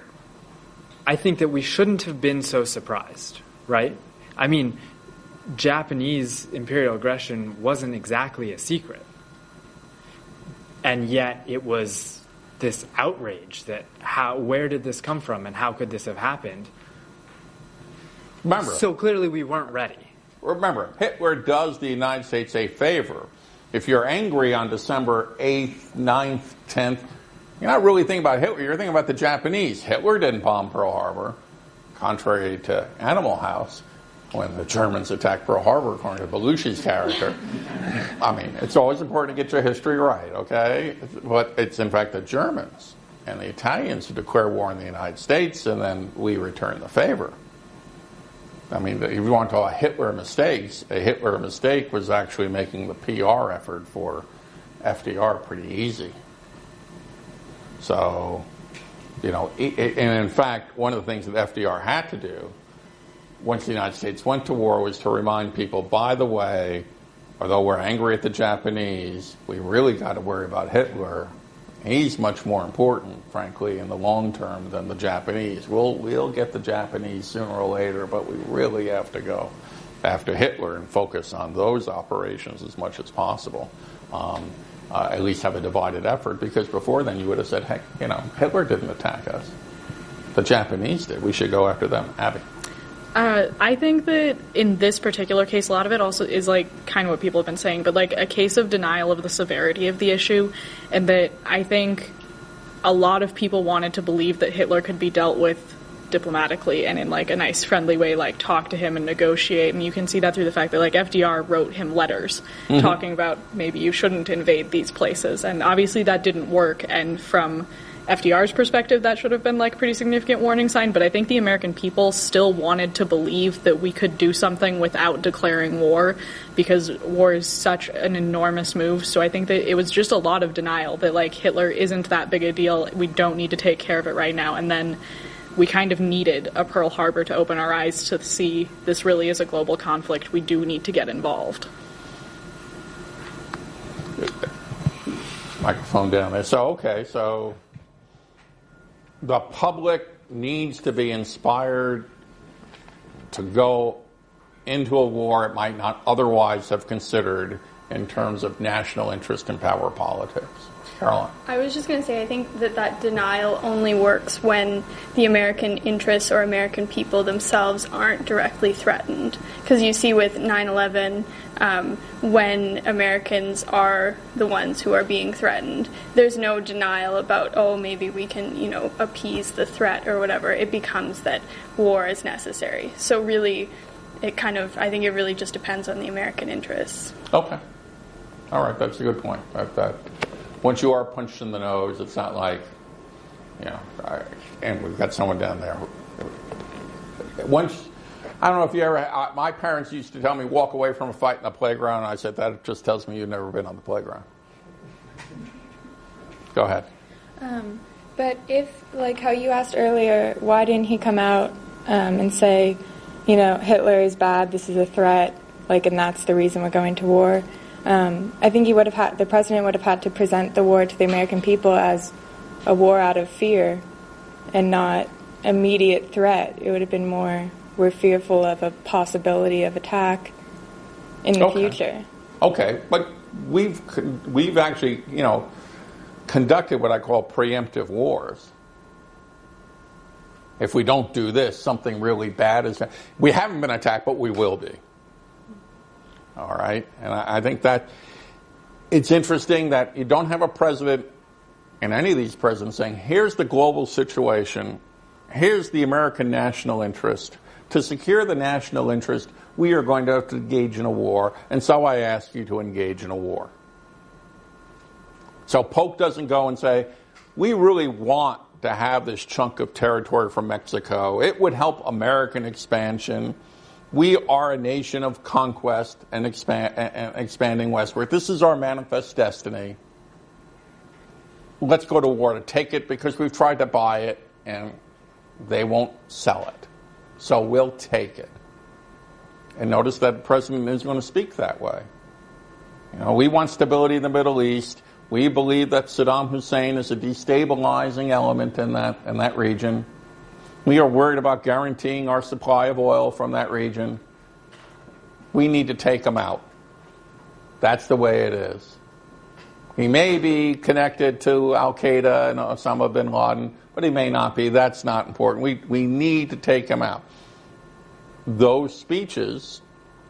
we shouldn't have been so surprised, right? I mean, Japanese imperial aggression wasn't exactly a secret. And yet it was this outrage that where did this come from and how could this have happened? Remember, so clearly we weren't ready. Remember, Hitler does the United States a favor. If you're angry on December 8th, 9th, 10th, you're not really thinking about Hitler, you're thinking about the Japanese. Hitler didn't bomb Pearl Harbor, contrary to Animal House, when the Germans attacked Pearl Harbor, according to Belushi's character. I mean, it's always important to get your history right, okay? But it's, in fact, the Germans and the Italians who declare war on the United States, and then we return the favor. I mean, if you want to talk about Hitler mistakes, a Hitler mistake was actually making the PR effort for FDR pretty easy. So, and in fact, one of the things that FDR had to do once the United States went to war was to remind people, by the way, although we're angry at the Japanese, we really got to worry about Hitler. He's much more important, frankly, in the long term than the Japanese. We'll get the Japanese sooner or later, but we really have to go after Hitler and focus on those operations as much as possible. At least have a divided effort, because before then you would have said, heck, Hitler didn't attack us. The Japanese did. We should go after them. Abby. I think that in this particular case, a lot of it also is kind of what people have been saying, but a case of denial of the severity of the issue, and that I think a lot of people wanted to believe that Hitler could be dealt with diplomatically and in a nice, friendly way, talk to him and negotiate. And you can see that through the fact that FDR wrote him letters talking about maybe you shouldn't invade these places, and obviously that didn't work. And from FDR's perspective, that should have been a pretty significant warning sign, but I think the American people still wanted to believe that we could do something without declaring war, because war is such an enormous move. So I think that it was just a lot of denial that Hitler isn't that big a deal, we don't need to take care of it right now. And then we kind of needed a Pearl Harbor to open our eyes to see this really is a global conflict. We do need to get involved. Microphone down there. So the public needs to be inspired to go into a war it might not otherwise have considered in terms of national interest and power politics. Caroline. I was just going to say, I think that denial only works when the American interests or American people themselves aren't directly threatened. Because you see with 9/11, when Americans are the ones who are being threatened, there's no denial about, maybe we can, appease the threat or whatever. It becomes that war is necessary. So really, I think it really just depends on the American interests. Okay. All right, that's a good point. That once you are punched in the nose, it's not and we've got someone down there. Once, I don't know if you ever, my parents used to tell me, walk away from a fight in the playground, and I said, that just tells me you've never been on the playground. Go ahead. But if, how you asked earlier, why didn't he come out and say, Hitler is bad, this is a threat, and that's the reason we're going to war? I think the president would have had to present the war to the American people as a war out of fear and not immediate threat. It would have been more we're fearful of a possibility of attack in the future. Okay, but we've actually, conducted what I call preemptive wars. If we don't do this, something really bad is. We haven't been attacked, but we will be. All right, and I think that it's interesting that you don't have a president, and any of these presidents, saying, "Here's the global situation. Here's the American national interest. To secure the national interest, we are going to have to engage in a war, and so I ask you to engage in a war." So Polk doesn't go and say, "We really want to have this chunk of territory from Mexico. It would help American expansion. We are a nation of conquest and expanding westward. This is our manifest destiny. Let's go to war to take it because we've tried to buy it and they won't sell it. So we'll take it." And notice that the president is going to speak that way. We want stability in the Middle East. We believe that Saddam Hussein is a destabilizing element in that region. We are worried about guaranteeing our supply of oil from that region. We need to take him out. That's the way it is. He may be connected to Al-Qaeda and Osama bin Laden, but he may not be. That's not important. We need to take him out. Those speeches,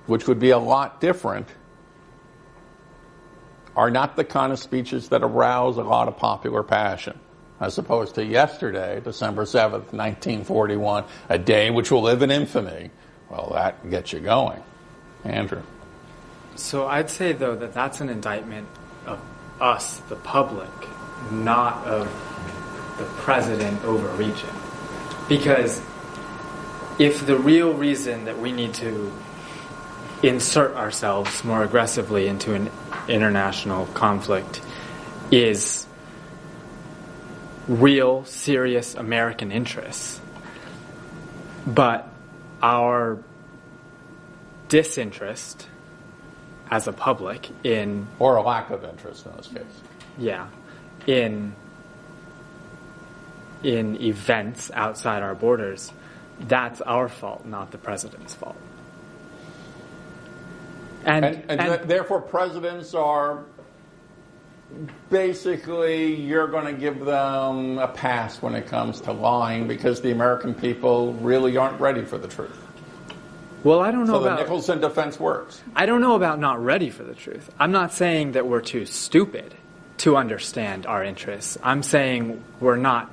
which would be a lot different, are not the kind of speeches that arouse a lot of popular passion, as opposed to yesterday, December 7th, 1941, a day which will live in infamy. Well, that gets you going. Andrew. So I'd say, though, that that's an indictment of us, the public, not of the president overreaching. Because if the real reason that we need to insert ourselves more aggressively into an international conflict is real, serious American interests, but our disinterest as a public in... Or a lack of interest in this case. Yeah. In events outside our borders, that's our fault, not the president's fault. And therefore presidents are basically, you're going to give them a pass when it comes to lying because the American people really aren't ready for the truth. Well, I don't know about... So the Nicholson defense works. I don't know about not ready for the truth. I'm not saying that we're too stupid to understand our interests. I'm saying we're not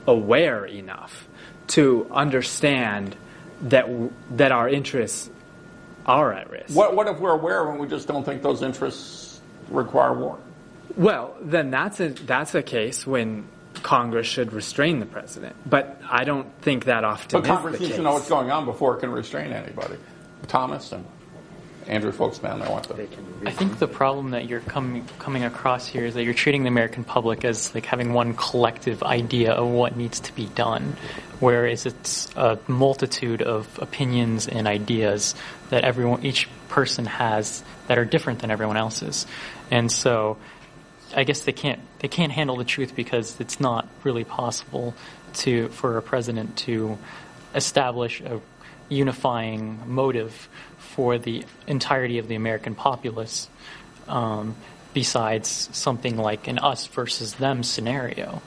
aware enough to understand that our interests are at risk. What if we're aware when we just don't think those interests require war? Well, then that's a case when Congress should restrain the president. But I don't think that often is the case. But Congress needs to know what's going on before it can restrain anybody. Thomas and Andrew folks down there want to... I think the problem that you're coming across here is that you're treating the American public as like having one collective idea of what needs to be done, whereas it's a multitude of opinions and ideas that each person has that are different than everyone else's. And so I guess they can't handle the truth because it's not really possible for a president to establish a unifying motive for the entirety of the American populace, besides something like an us versus them scenario.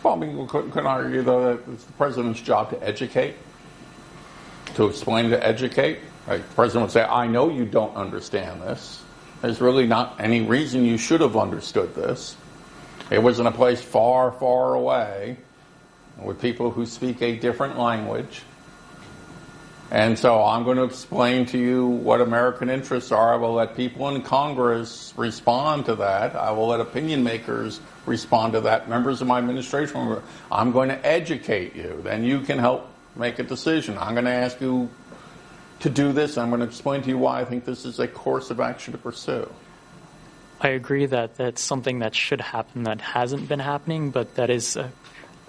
Well, I mean, we couldn't argue, though, that it's the president's job to educate, to explain, to educate. Right? The president would say, I know you don't understand this. There's really not any reason you should have understood this. It was in a place far, far away with people who speak a different language. And so I'm going to explain to you what American interests are. I will let people in Congress respond to that. I will let opinion makers respond to that. Members of my administration, I'm going to educate you. Then you can help make a decision. I'm going to ask you to do this. I'm going to explain to you why I think this is a course of action to pursue. I agree that that's something that should happen that hasn't been happening, but that is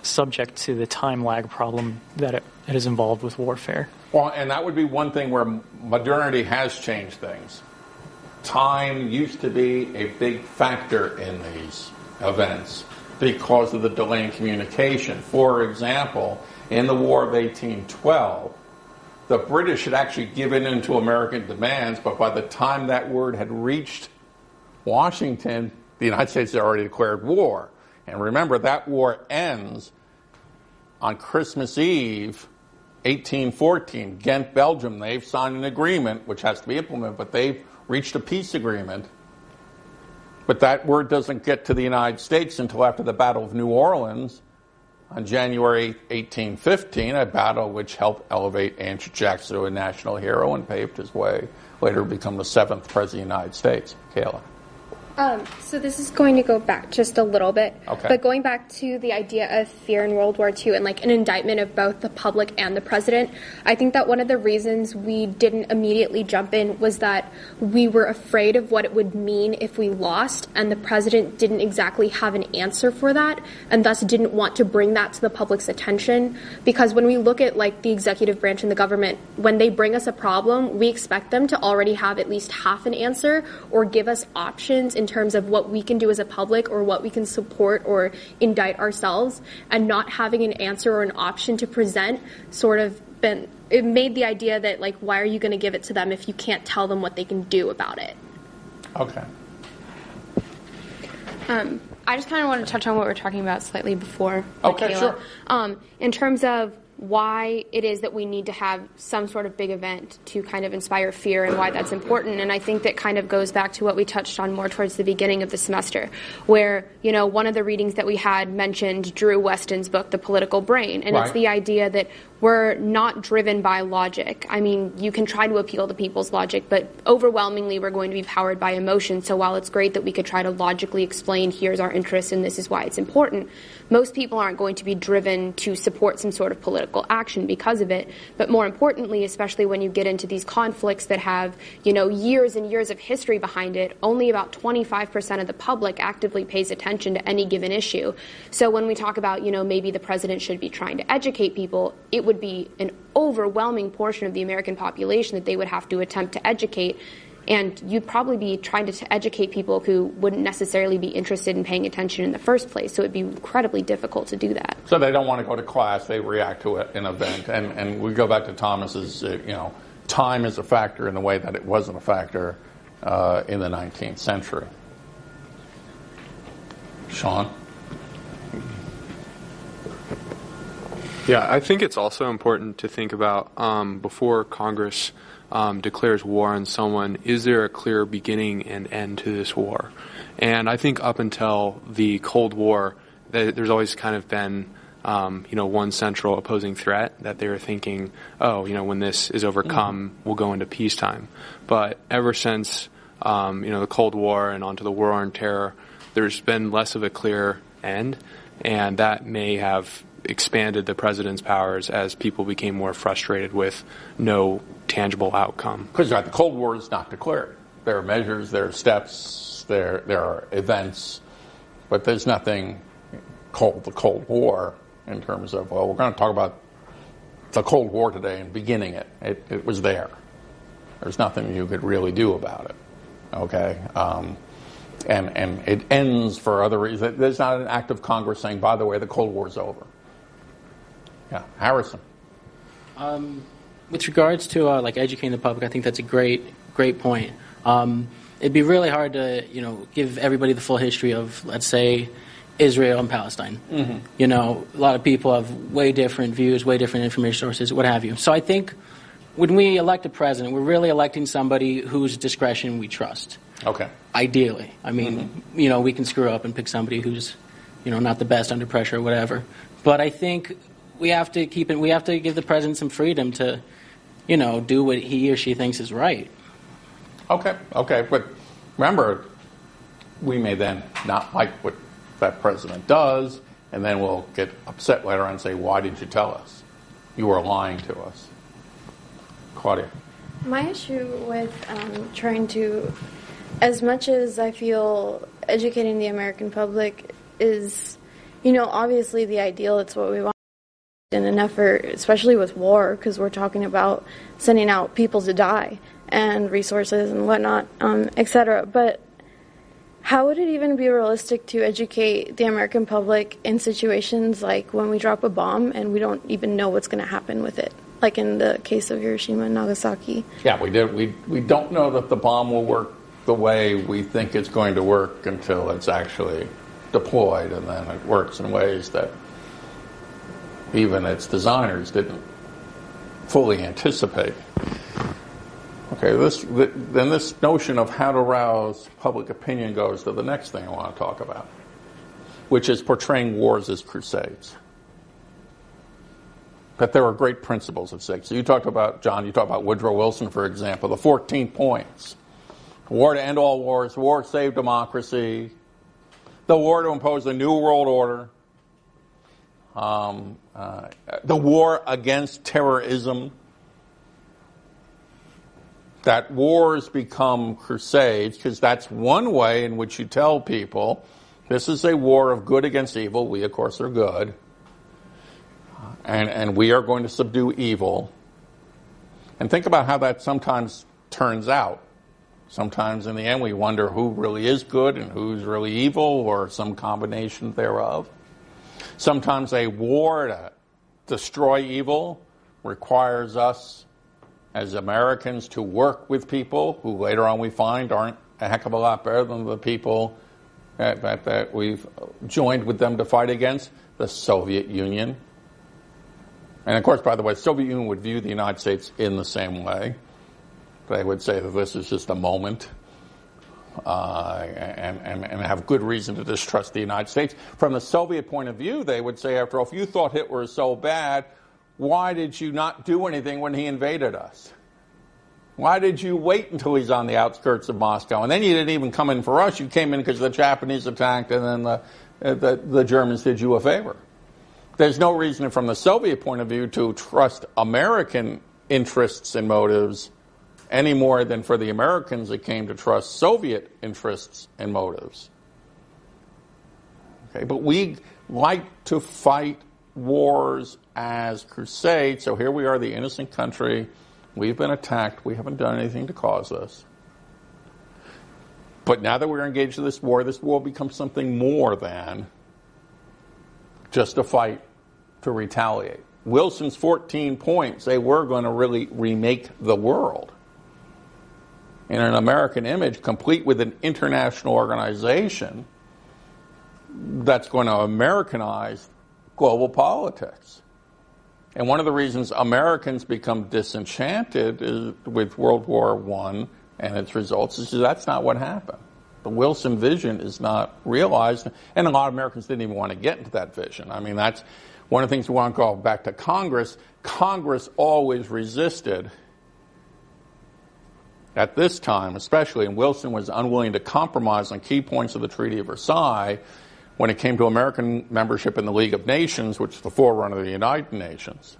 subject to the time lag problem that it is involved with warfare. Well, and that would be one thing where modernity has changed things. Time used to be a big factor in these events because of the delay in communication. For example, in the War of 1812, the British had actually given in to American demands, but by the time that word had reached Washington, the United States had already declared war. And remember, that war ends on Christmas Eve, 1814. Ghent, Belgium, they've signed an agreement, which has to be implemented, but they've reached a peace agreement. But that word doesn't get to the United States until after the Battle of New Orleans on January 1815, a battle which helped elevate Andrew Jackson to a national hero and paved his way later to become the 7th President of the United States. Kayla. So this is going to go back just a little bit, but going back to the idea of fear in World War II and like an indictment of both the public and the president, I think that one of the reasons we didn't immediately jump in was that we were afraid of what it would mean if we lost, and the president didn't exactly have an answer for that, and thus didn't want to bring that to the public's attention. Because when we look at like the executive branch in the government, when they bring us a problem, we expect them to already have at least half an answer or give us options in terms of what we can do as a public or what we can support or indict ourselves, and not having an answer or an option to present it made the idea that like, why are you going to give it to them if you can't tell them what they can do about it? Okay. I just kind of want to touch on what we were talking about slightly before. Okay, Kayla. sure. In terms of why it is that we need to have some sort of big event to kind of inspire fear and why that's important. And I think that kind of goes back to what we touched on more towards the beginning of the semester, where, you know, one of the readings that we had mentioned Drew Weston's book, The Political Brain. And It's the idea that we're not driven by logic. I mean, you can try to appeal to people's logic, but overwhelmingly we're going to be powered by emotion. So while it's great that we could try to logically explain, here's our interest and this is why it's important, most people aren't going to be driven to support some sort of political action because of it. But more importantly, especially when you get into these conflicts that have, you know, years and years of history behind it, only about 25% of the public actively pays attention to any given issue. So when we talk about, you know, maybe the president should be trying to educate people, it would be an overwhelming portion of the American population that they would have to attempt to educate. And you'd probably be trying to educate people who wouldn't necessarily be interested in paying attention in the first place. So it'd be incredibly difficult to do that. So they don't want to go to class, they react to an event. And we go back to Thomas's, time is a factor in the way that it wasn't a factor in the 19th century. Sean? Yeah, I think it's also important to think about before Congress declares war on someone, is there a clear beginning and end to this war? And I think up until the Cold War, there's always kind of been, one central opposing threat that they were thinking, when this is overcome, we'll go into peacetime. But ever since, the Cold War and onto the War on Terror, there's been less of a clear end, and that may have expanded the president's powers as people became more frustrated with no tangible outcome. Because the Cold War is not declared. There are measures, there are steps, there are events, but there's nothing called the Cold War in terms of, we're going to talk about the Cold War today and beginning it. It was there. There's nothing you could really do about it. Okay? And it ends for other reasons. There's not an act of Congress saying, by the way, the Cold War's over. Yeah, Harrison. With regards to educating the public, I think that's a great point. It'd be really hard to give everybody the full history of, let's say, Israel and Palestine. Mm-hmm. A lot of people have way different views, way different information sources, what have you. So I think when we elect a president, we're really electing somebody whose discretion we trust. Okay. Ideally, I mean, we can screw up and pick somebody who's, not the best under pressure or whatever. But I think we have to give the president some freedom to, do what he or she thinks is right. Okay. But remember, we may then not like what that president does, and then we'll get upset later on and say, why did you tell us? You were lying to us. Claudia. My issue with trying to, as much as I feel educating the American public is, obviously the ideal, it's what we want in an effort, especially with war, because we're talking about sending out people to die and resources and whatnot, etc. But how would it even be realistic to educate the American public in situations like when we drop a bomb and we don't even know what's going to happen with it? like in the case of Hiroshima and Nagasaki. Yeah, we did. We don't know that the bomb will work the way we think it's going to work until it's actually deployed, and then it works in ways that even its designers didn't fully anticipate. Okay, then this notion of how to rouse public opinion goes to the next thing I want to talk about, which is portraying wars as crusades. But there are great principles at stake. So you talked about, John, you talked about Woodrow Wilson, for example, the 14 points. War to end all wars, war to save democracy, the war to impose a new world order, the war against terrorism, that wars become crusades, because that's one way in which you tell people this is a war of good against evil. We, of course, are good. And we are going to subdue evil. And think about how that sometimes turns out. Sometimes in the end we wonder who really is good and who's really evil, or some combination thereof. Sometimes a war to destroy evil requires us as Americans to work with people who later on we find aren't a heck of a lot better than the people that we've joined with them to fight against, the Soviet Union. And of course, by the way, the Soviet Union would view the United States in the same way. They would say that this is just a moment and have good reason to distrust the United States. From the Soviet point of view, they would say, after all, if you thought Hitler was so bad, why did you not do anything when he invaded us? Why did you wait until he's on the outskirts of Moscow? And then you didn't even come in for us. You came in because the Japanese attacked, and then the Germans did you a favor. There's no reason from the Soviet point of view to trust American interests and motives any more than for the Americans it came to trust Soviet interests and motives. Okay, but we like to fight wars as crusades. So here we are, the innocent country. We've been attacked. We haven't done anything to cause this. But now that we're engaged in this war becomes something more than just a fight to retaliate. Wilson's 14 points say we're going to really remake the world in an American image, complete with an international organization that's going to Americanize global politics. And one of the reasons Americans become disenchanted with World War I and its results is that's not what happened. The Wilson vision is not realized, and a lot of Americans didn't even want to get into that vision. I mean, that's one of the things we want to go back to Congress. Congress always resisted, at this time especially, and Wilson was unwilling to compromise on key points of the Treaty of Versailles when it came to American membership in the League of Nations, which is the forerunner of the United Nations,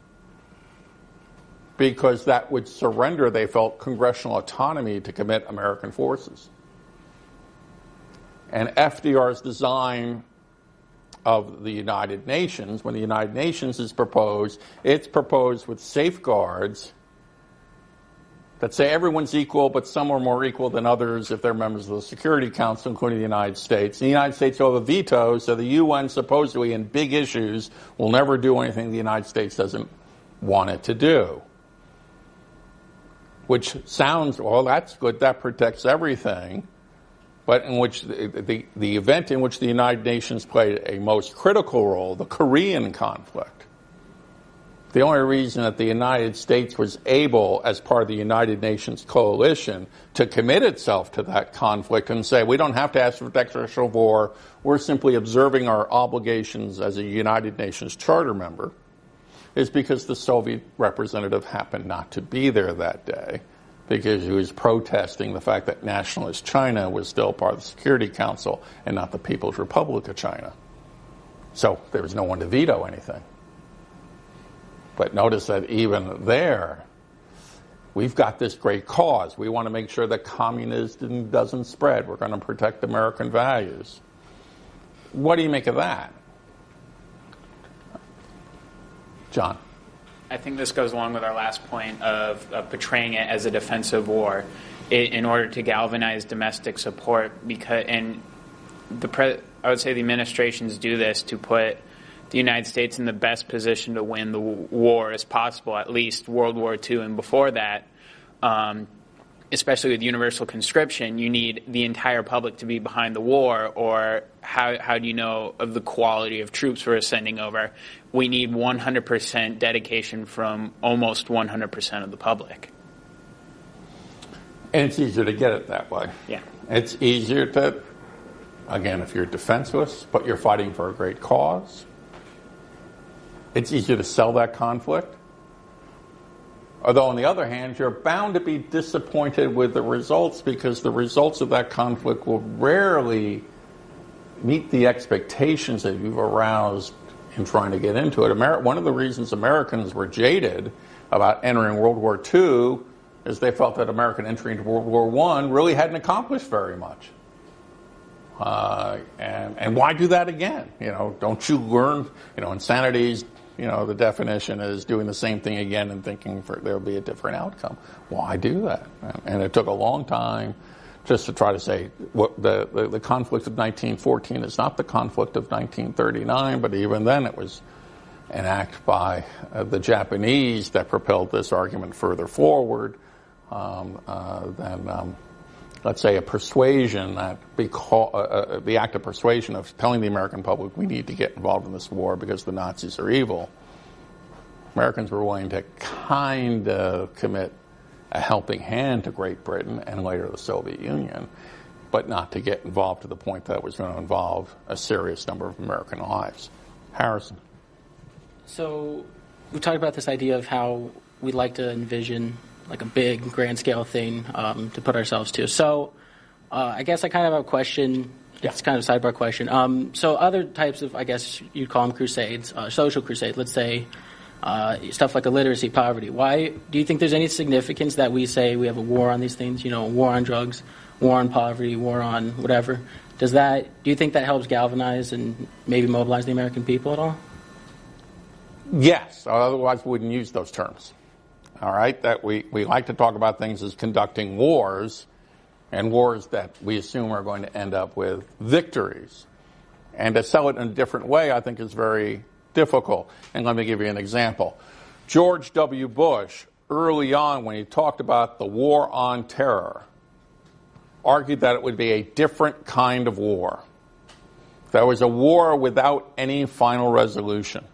because that would surrender, they felt, congressional autonomy to commit American forces. And FDR's design of the United Nations, when the United Nations is proposed, it's proposed with safeguards that say everyone's equal, but some are more equal than others if they're members of the Security Council, including the United States. The United States will have a veto, so the UN supposedly in big issues will never do anything the United States doesn't want it to do. Which sounds, well, that's good, that protects everything. But in which the event in which the United Nations played a most critical role, the Korean conflict, the only reason that the United States was able, as part of the United Nations coalition, to commit itself to that conflict and say, we don't have to ask for declaration of war, we're simply observing our obligations as a United Nations charter member, is because the Soviet representative happened not to be there that day, because he was protesting the fact that nationalist China was still part of the Security Council and not the People's Republic of China. So there was no one to veto anything. But notice that even there, we've got this great cause. We want to make sure that communism doesn't spread. We're going to protect American values. What do you make of that? John? I think this goes along with our last point of portraying it as a defensive war in order to galvanize domestic support. I would say the administrations do this to the United States in the best position to win the war as possible, at least World War II and before that, especially with universal conscription, you need the entire public to be behind the war, or how do you know of the quality of troops we're sending over? We need 100% dedication from almost 100% of the public. And it's easier to get it that way. Yeah. It's easier to, again, if you're defenseless, but you're fighting for a great cause, it's easier to sell that conflict. Although, on the other hand, you're bound to be disappointed with the results, because the results of that conflict will rarely meet the expectations that you've aroused in trying to get into it. One of the reasons Americans were jaded about entering World War II is they felt that American entry into World War I really hadn't accomplished very much. And why do that again? Don't you learn, insanity's, the definition is doing the same thing again and thinking there'll be a different outcome. Why do that? And it took a long time just to try to say what the conflict of 1914 is not the conflict of 1939, but even then it was an act by the Japanese that propelled this argument further forward than, let's say, a persuasion that the act of persuasion of telling the American public we need to get involved in this war because the Nazis are evil. Americans were willing to kind of commit a helping hand to Great Britain and later the Soviet Union, but not to get involved to the point that it was going to involve a serious number of American lives. Harrison. So we talked about this idea of how we like to envision like a big grand scale thing to put ourselves to. So I guess I kind of have a question. Yeah. It's kind of a sidebar question. So other types of, I guess you'd call them crusades, social crusades, let's say stuff like illiteracy, poverty. Why do you think there's any significance that we say we have a war on these things, war on drugs, war on poverty, war on whatever? Do you think that helps galvanize and maybe mobilize the American people at all? Yes, otherwise we wouldn't use those terms. All right, that we like to talk about things as conducting wars, and wars that we assume are going to end up with victories. And to sell it in a different way, I think, is very difficult. And let me give you an example. George W. Bush, early on when he talked about the war on terror, argued that it would be a different kind of war. That was a war without any final resolution.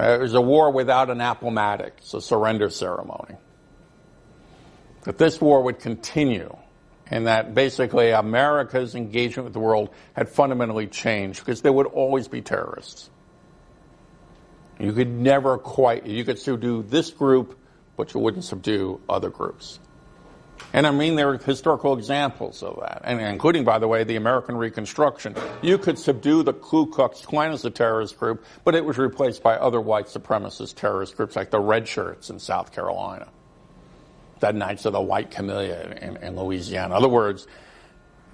It was a war without an appomattox, a surrender ceremony. That this war would continue, and that basically America's engagement with the world had fundamentally changed, because there would always be terrorists. You could subdue this group, but you wouldn't subdue other groups. And I mean, there are historical examples of that, and including, by the way, the American Reconstruction. You could subdue the Ku Klux Klan as a terrorist group, but it was replaced by other white supremacist terrorist groups like the Red Shirts in South Carolina, the Knights of the White Camellia in Louisiana. In other words,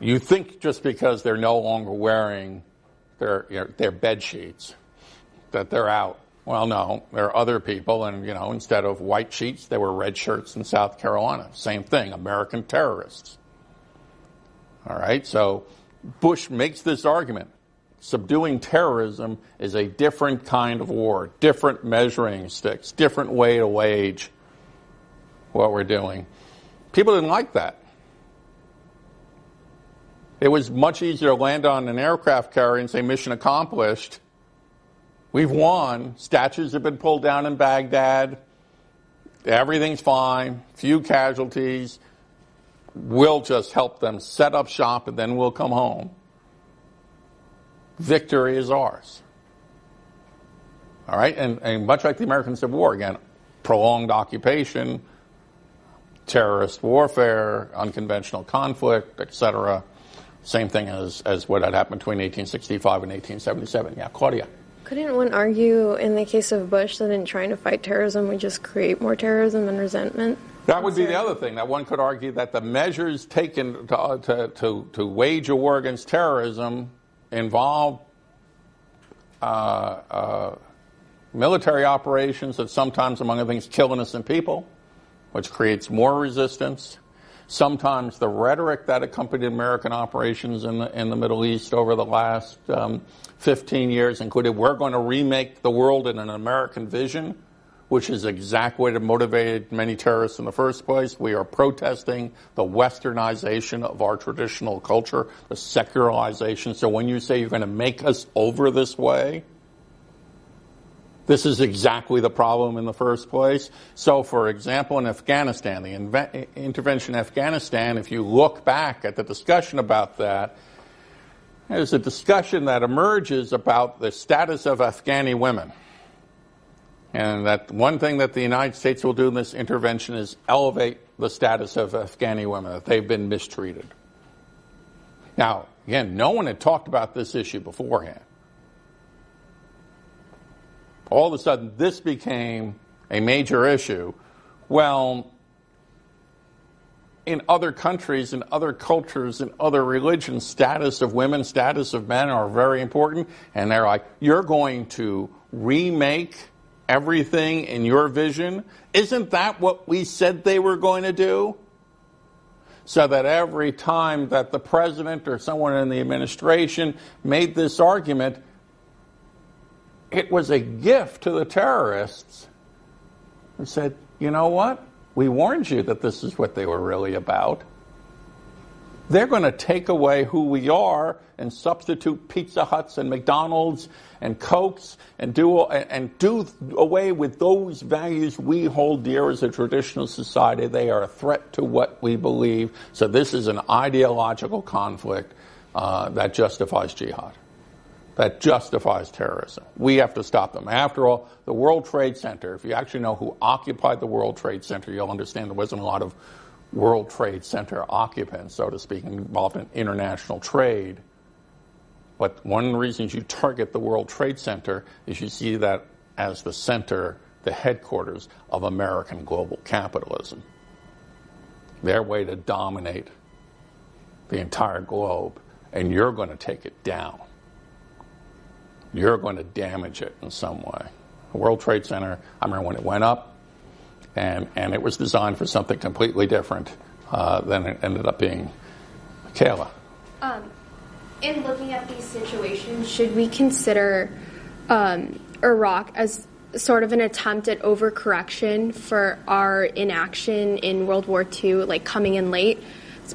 you think just because they're no longer wearing their bed sheets that they're out. Well, no, there are other people, and, instead of white sheets, there were red shirts in South Carolina. Same thing, American terrorists. All right, so Bush makes this argument. Subduing terrorism is a different kind of war, different measuring sticks, different way to wage what we're doing. People didn't like that. It was much easier to land on an aircraft carrier and say, mission accomplished. We've won. Statues have been pulled down in Baghdad. Everything's fine. Few casualties. We'll just help them set up shop, and then we'll come home. Victory is ours. All right? And much like the American Civil War, again, prolonged occupation, terrorist warfare, unconventional conflict, etc. Same thing as what had happened between 1865 and 1877. Yeah, Claudia. Couldn't one argue in the case of Bush that in trying to fight terrorism, we just create more terrorism and resentment? That would be the other thing, that one could argue that the measures taken to wage a war against terrorism involve military operations that sometimes, among other things, kill innocent people, which creates more resistance. Sometimes the rhetoric that accompanied American operations in the Middle East over the last 15 years included, we're going to remake the world in an American vision, which is exactly what motivated many terrorists in the first place. We are protesting the westernization of our traditional culture, the secularization. So when you say you're going to make us over this way, this is exactly the problem in the first place. So, for example, in Afghanistan, the intervention in Afghanistan, if you look back at the discussion about that, there's a discussion that emerges about the status of Afghani women. And that one thing that the United States will do in this intervention is elevate the status of Afghani women, that they've been mistreated. Now, again, no one had talked about this issue beforehand. All of a sudden, this became a major issue. Well, in other countries, in other cultures, in other religions, status of women, status of men are very important. And they're like, you're going to remake everything in your vision? Isn't that what we said they were going to do? So that every time that the president or someone in the administration made this argument, it was a gift to the terrorists who said, you know what? We warned you that this is what they were really about. They're going to take away who we are and substitute Pizza Huts and McDonald's and Cokes and do away with those values we hold dear as a traditional society. They are a threat to what we believe. So this is an ideological conflict that justifies jihad, that justifies terrorism. We have to stop them. After all, the World Trade Center, if you actually know who occupied the World Trade Center, you'll understand there wasn't a lot of World Trade Center occupants, so to speak, involved in international trade. But one of the reasons you target the World Trade Center is you see that as the center, the headquarters of American global capitalism. Their way to dominate the entire globe, and you're going to take it down. You're going to damage it in some way. The World Trade Center, I remember when it went up, and it was designed for something completely different than it ended up being. Kayla. In looking at these situations, should we consider Iraq as sort of an attempt at overcorrection for our inaction in World War II, like coming in late?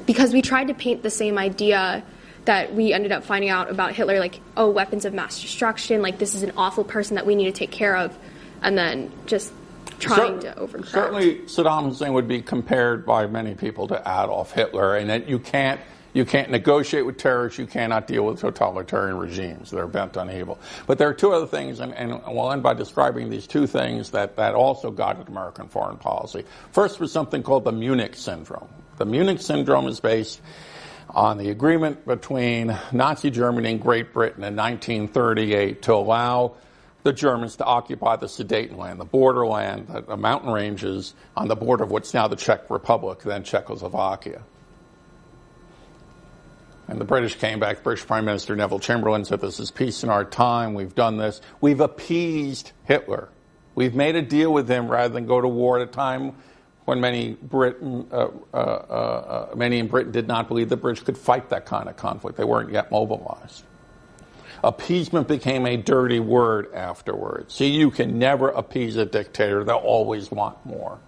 Because we tried to paint the same idea that we ended up finding out about Hitler, like, oh, weapons of mass destruction, like this is an awful person that we need to take care of, and then just trying to overcorrect. Certainly Saddam Hussein would be compared by many people to Adolf Hitler, and that you can't negotiate with terrorists, you cannot deal with totalitarian regimes that are bent on evil. But there are two other things, and we'll end by describing these two things that also guided American foreign policy. First was something called the Munich Syndrome. The Munich Syndrome is based on the agreement between Nazi Germany and Great Britain in 1938 to allow the Germans to occupy the Sudetenland, the borderland, the mountain ranges on the border of what's now the Czech Republic, then Czechoslovakia. And the British came back, British Prime Minister Neville Chamberlain said, this is peace in our time, we've done this. We've appeased Hitler. We've made a deal with him rather than go to war at a time when many in Britain did not believe the British could fight that kind of conflict. They weren't yet mobilized. Appeasement became a dirty word afterwards. See, you can never appease a dictator. They'll always want more.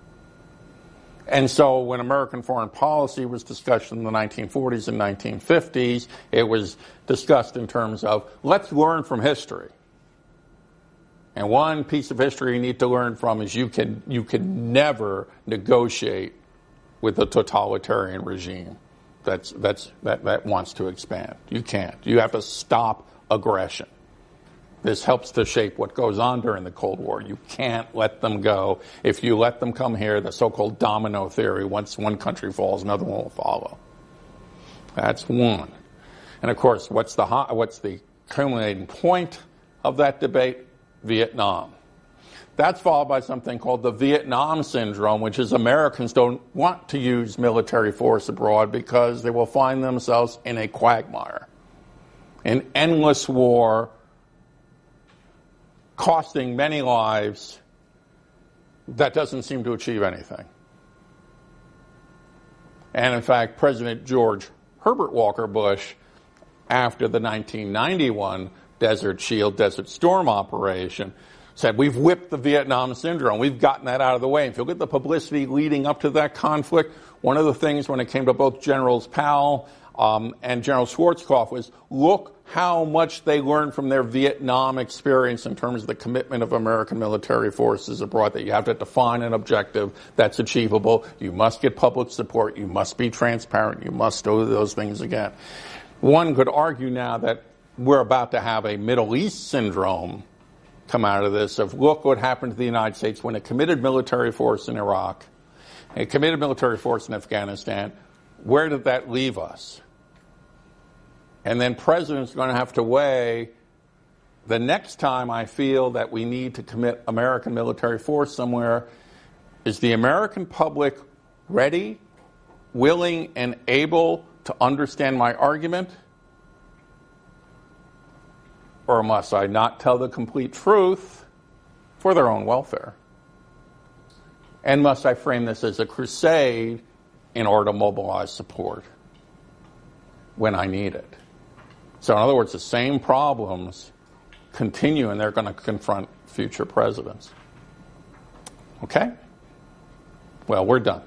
And so when American foreign policy was discussed in the 1940s and 1950s, it was discussed in terms of, let's learn from history. And one piece of history you need to learn from is you can never negotiate with a totalitarian regime that wants to expand. You can't. You have to stop aggression. This helps to shape what goes on during the Cold War. You can't let them go. If you let them come here, the so-called domino theory, once one country falls, another one will follow. That's one. And of course, what's the culminating point of that debate? Vietnam. That's followed by something called the Vietnam Syndrome, which is Americans don't want to use military force abroad because they will find themselves in a quagmire, an endless war costing many lives that doesn't seem to achieve anything. And in fact, President George Herbert Walker Bush, after the 1991 Desert Shield, Desert Storm operation, said, we've whipped the Vietnam syndrome. We've gotten that out of the way. If you look at the publicity leading up to that conflict, one of the things when it came to both Generals Powell and General Schwarzkopf was, look how much they learned from their Vietnam experience in terms of the commitment of American military forces abroad, that you have to define an objective that's achievable. You must get public support. You must be transparent. You must do those things again. One could argue now that we're about to have a Middle East syndrome come out of this, of look what happened to the United States when it committed military force in Iraq, it committed military force in Afghanistan. Where did that leave us? And then president's going to have to weigh, the next time I feel that we need to commit American military force somewhere, is the American public ready, willing, and able to understand my argument? Or must I not tell the complete truth for their own welfare? And must I frame this as a crusade in order to mobilize support when I need it? So in other words, the same problems continue, and they're going to confront future presidents. Okay? Well, we're done.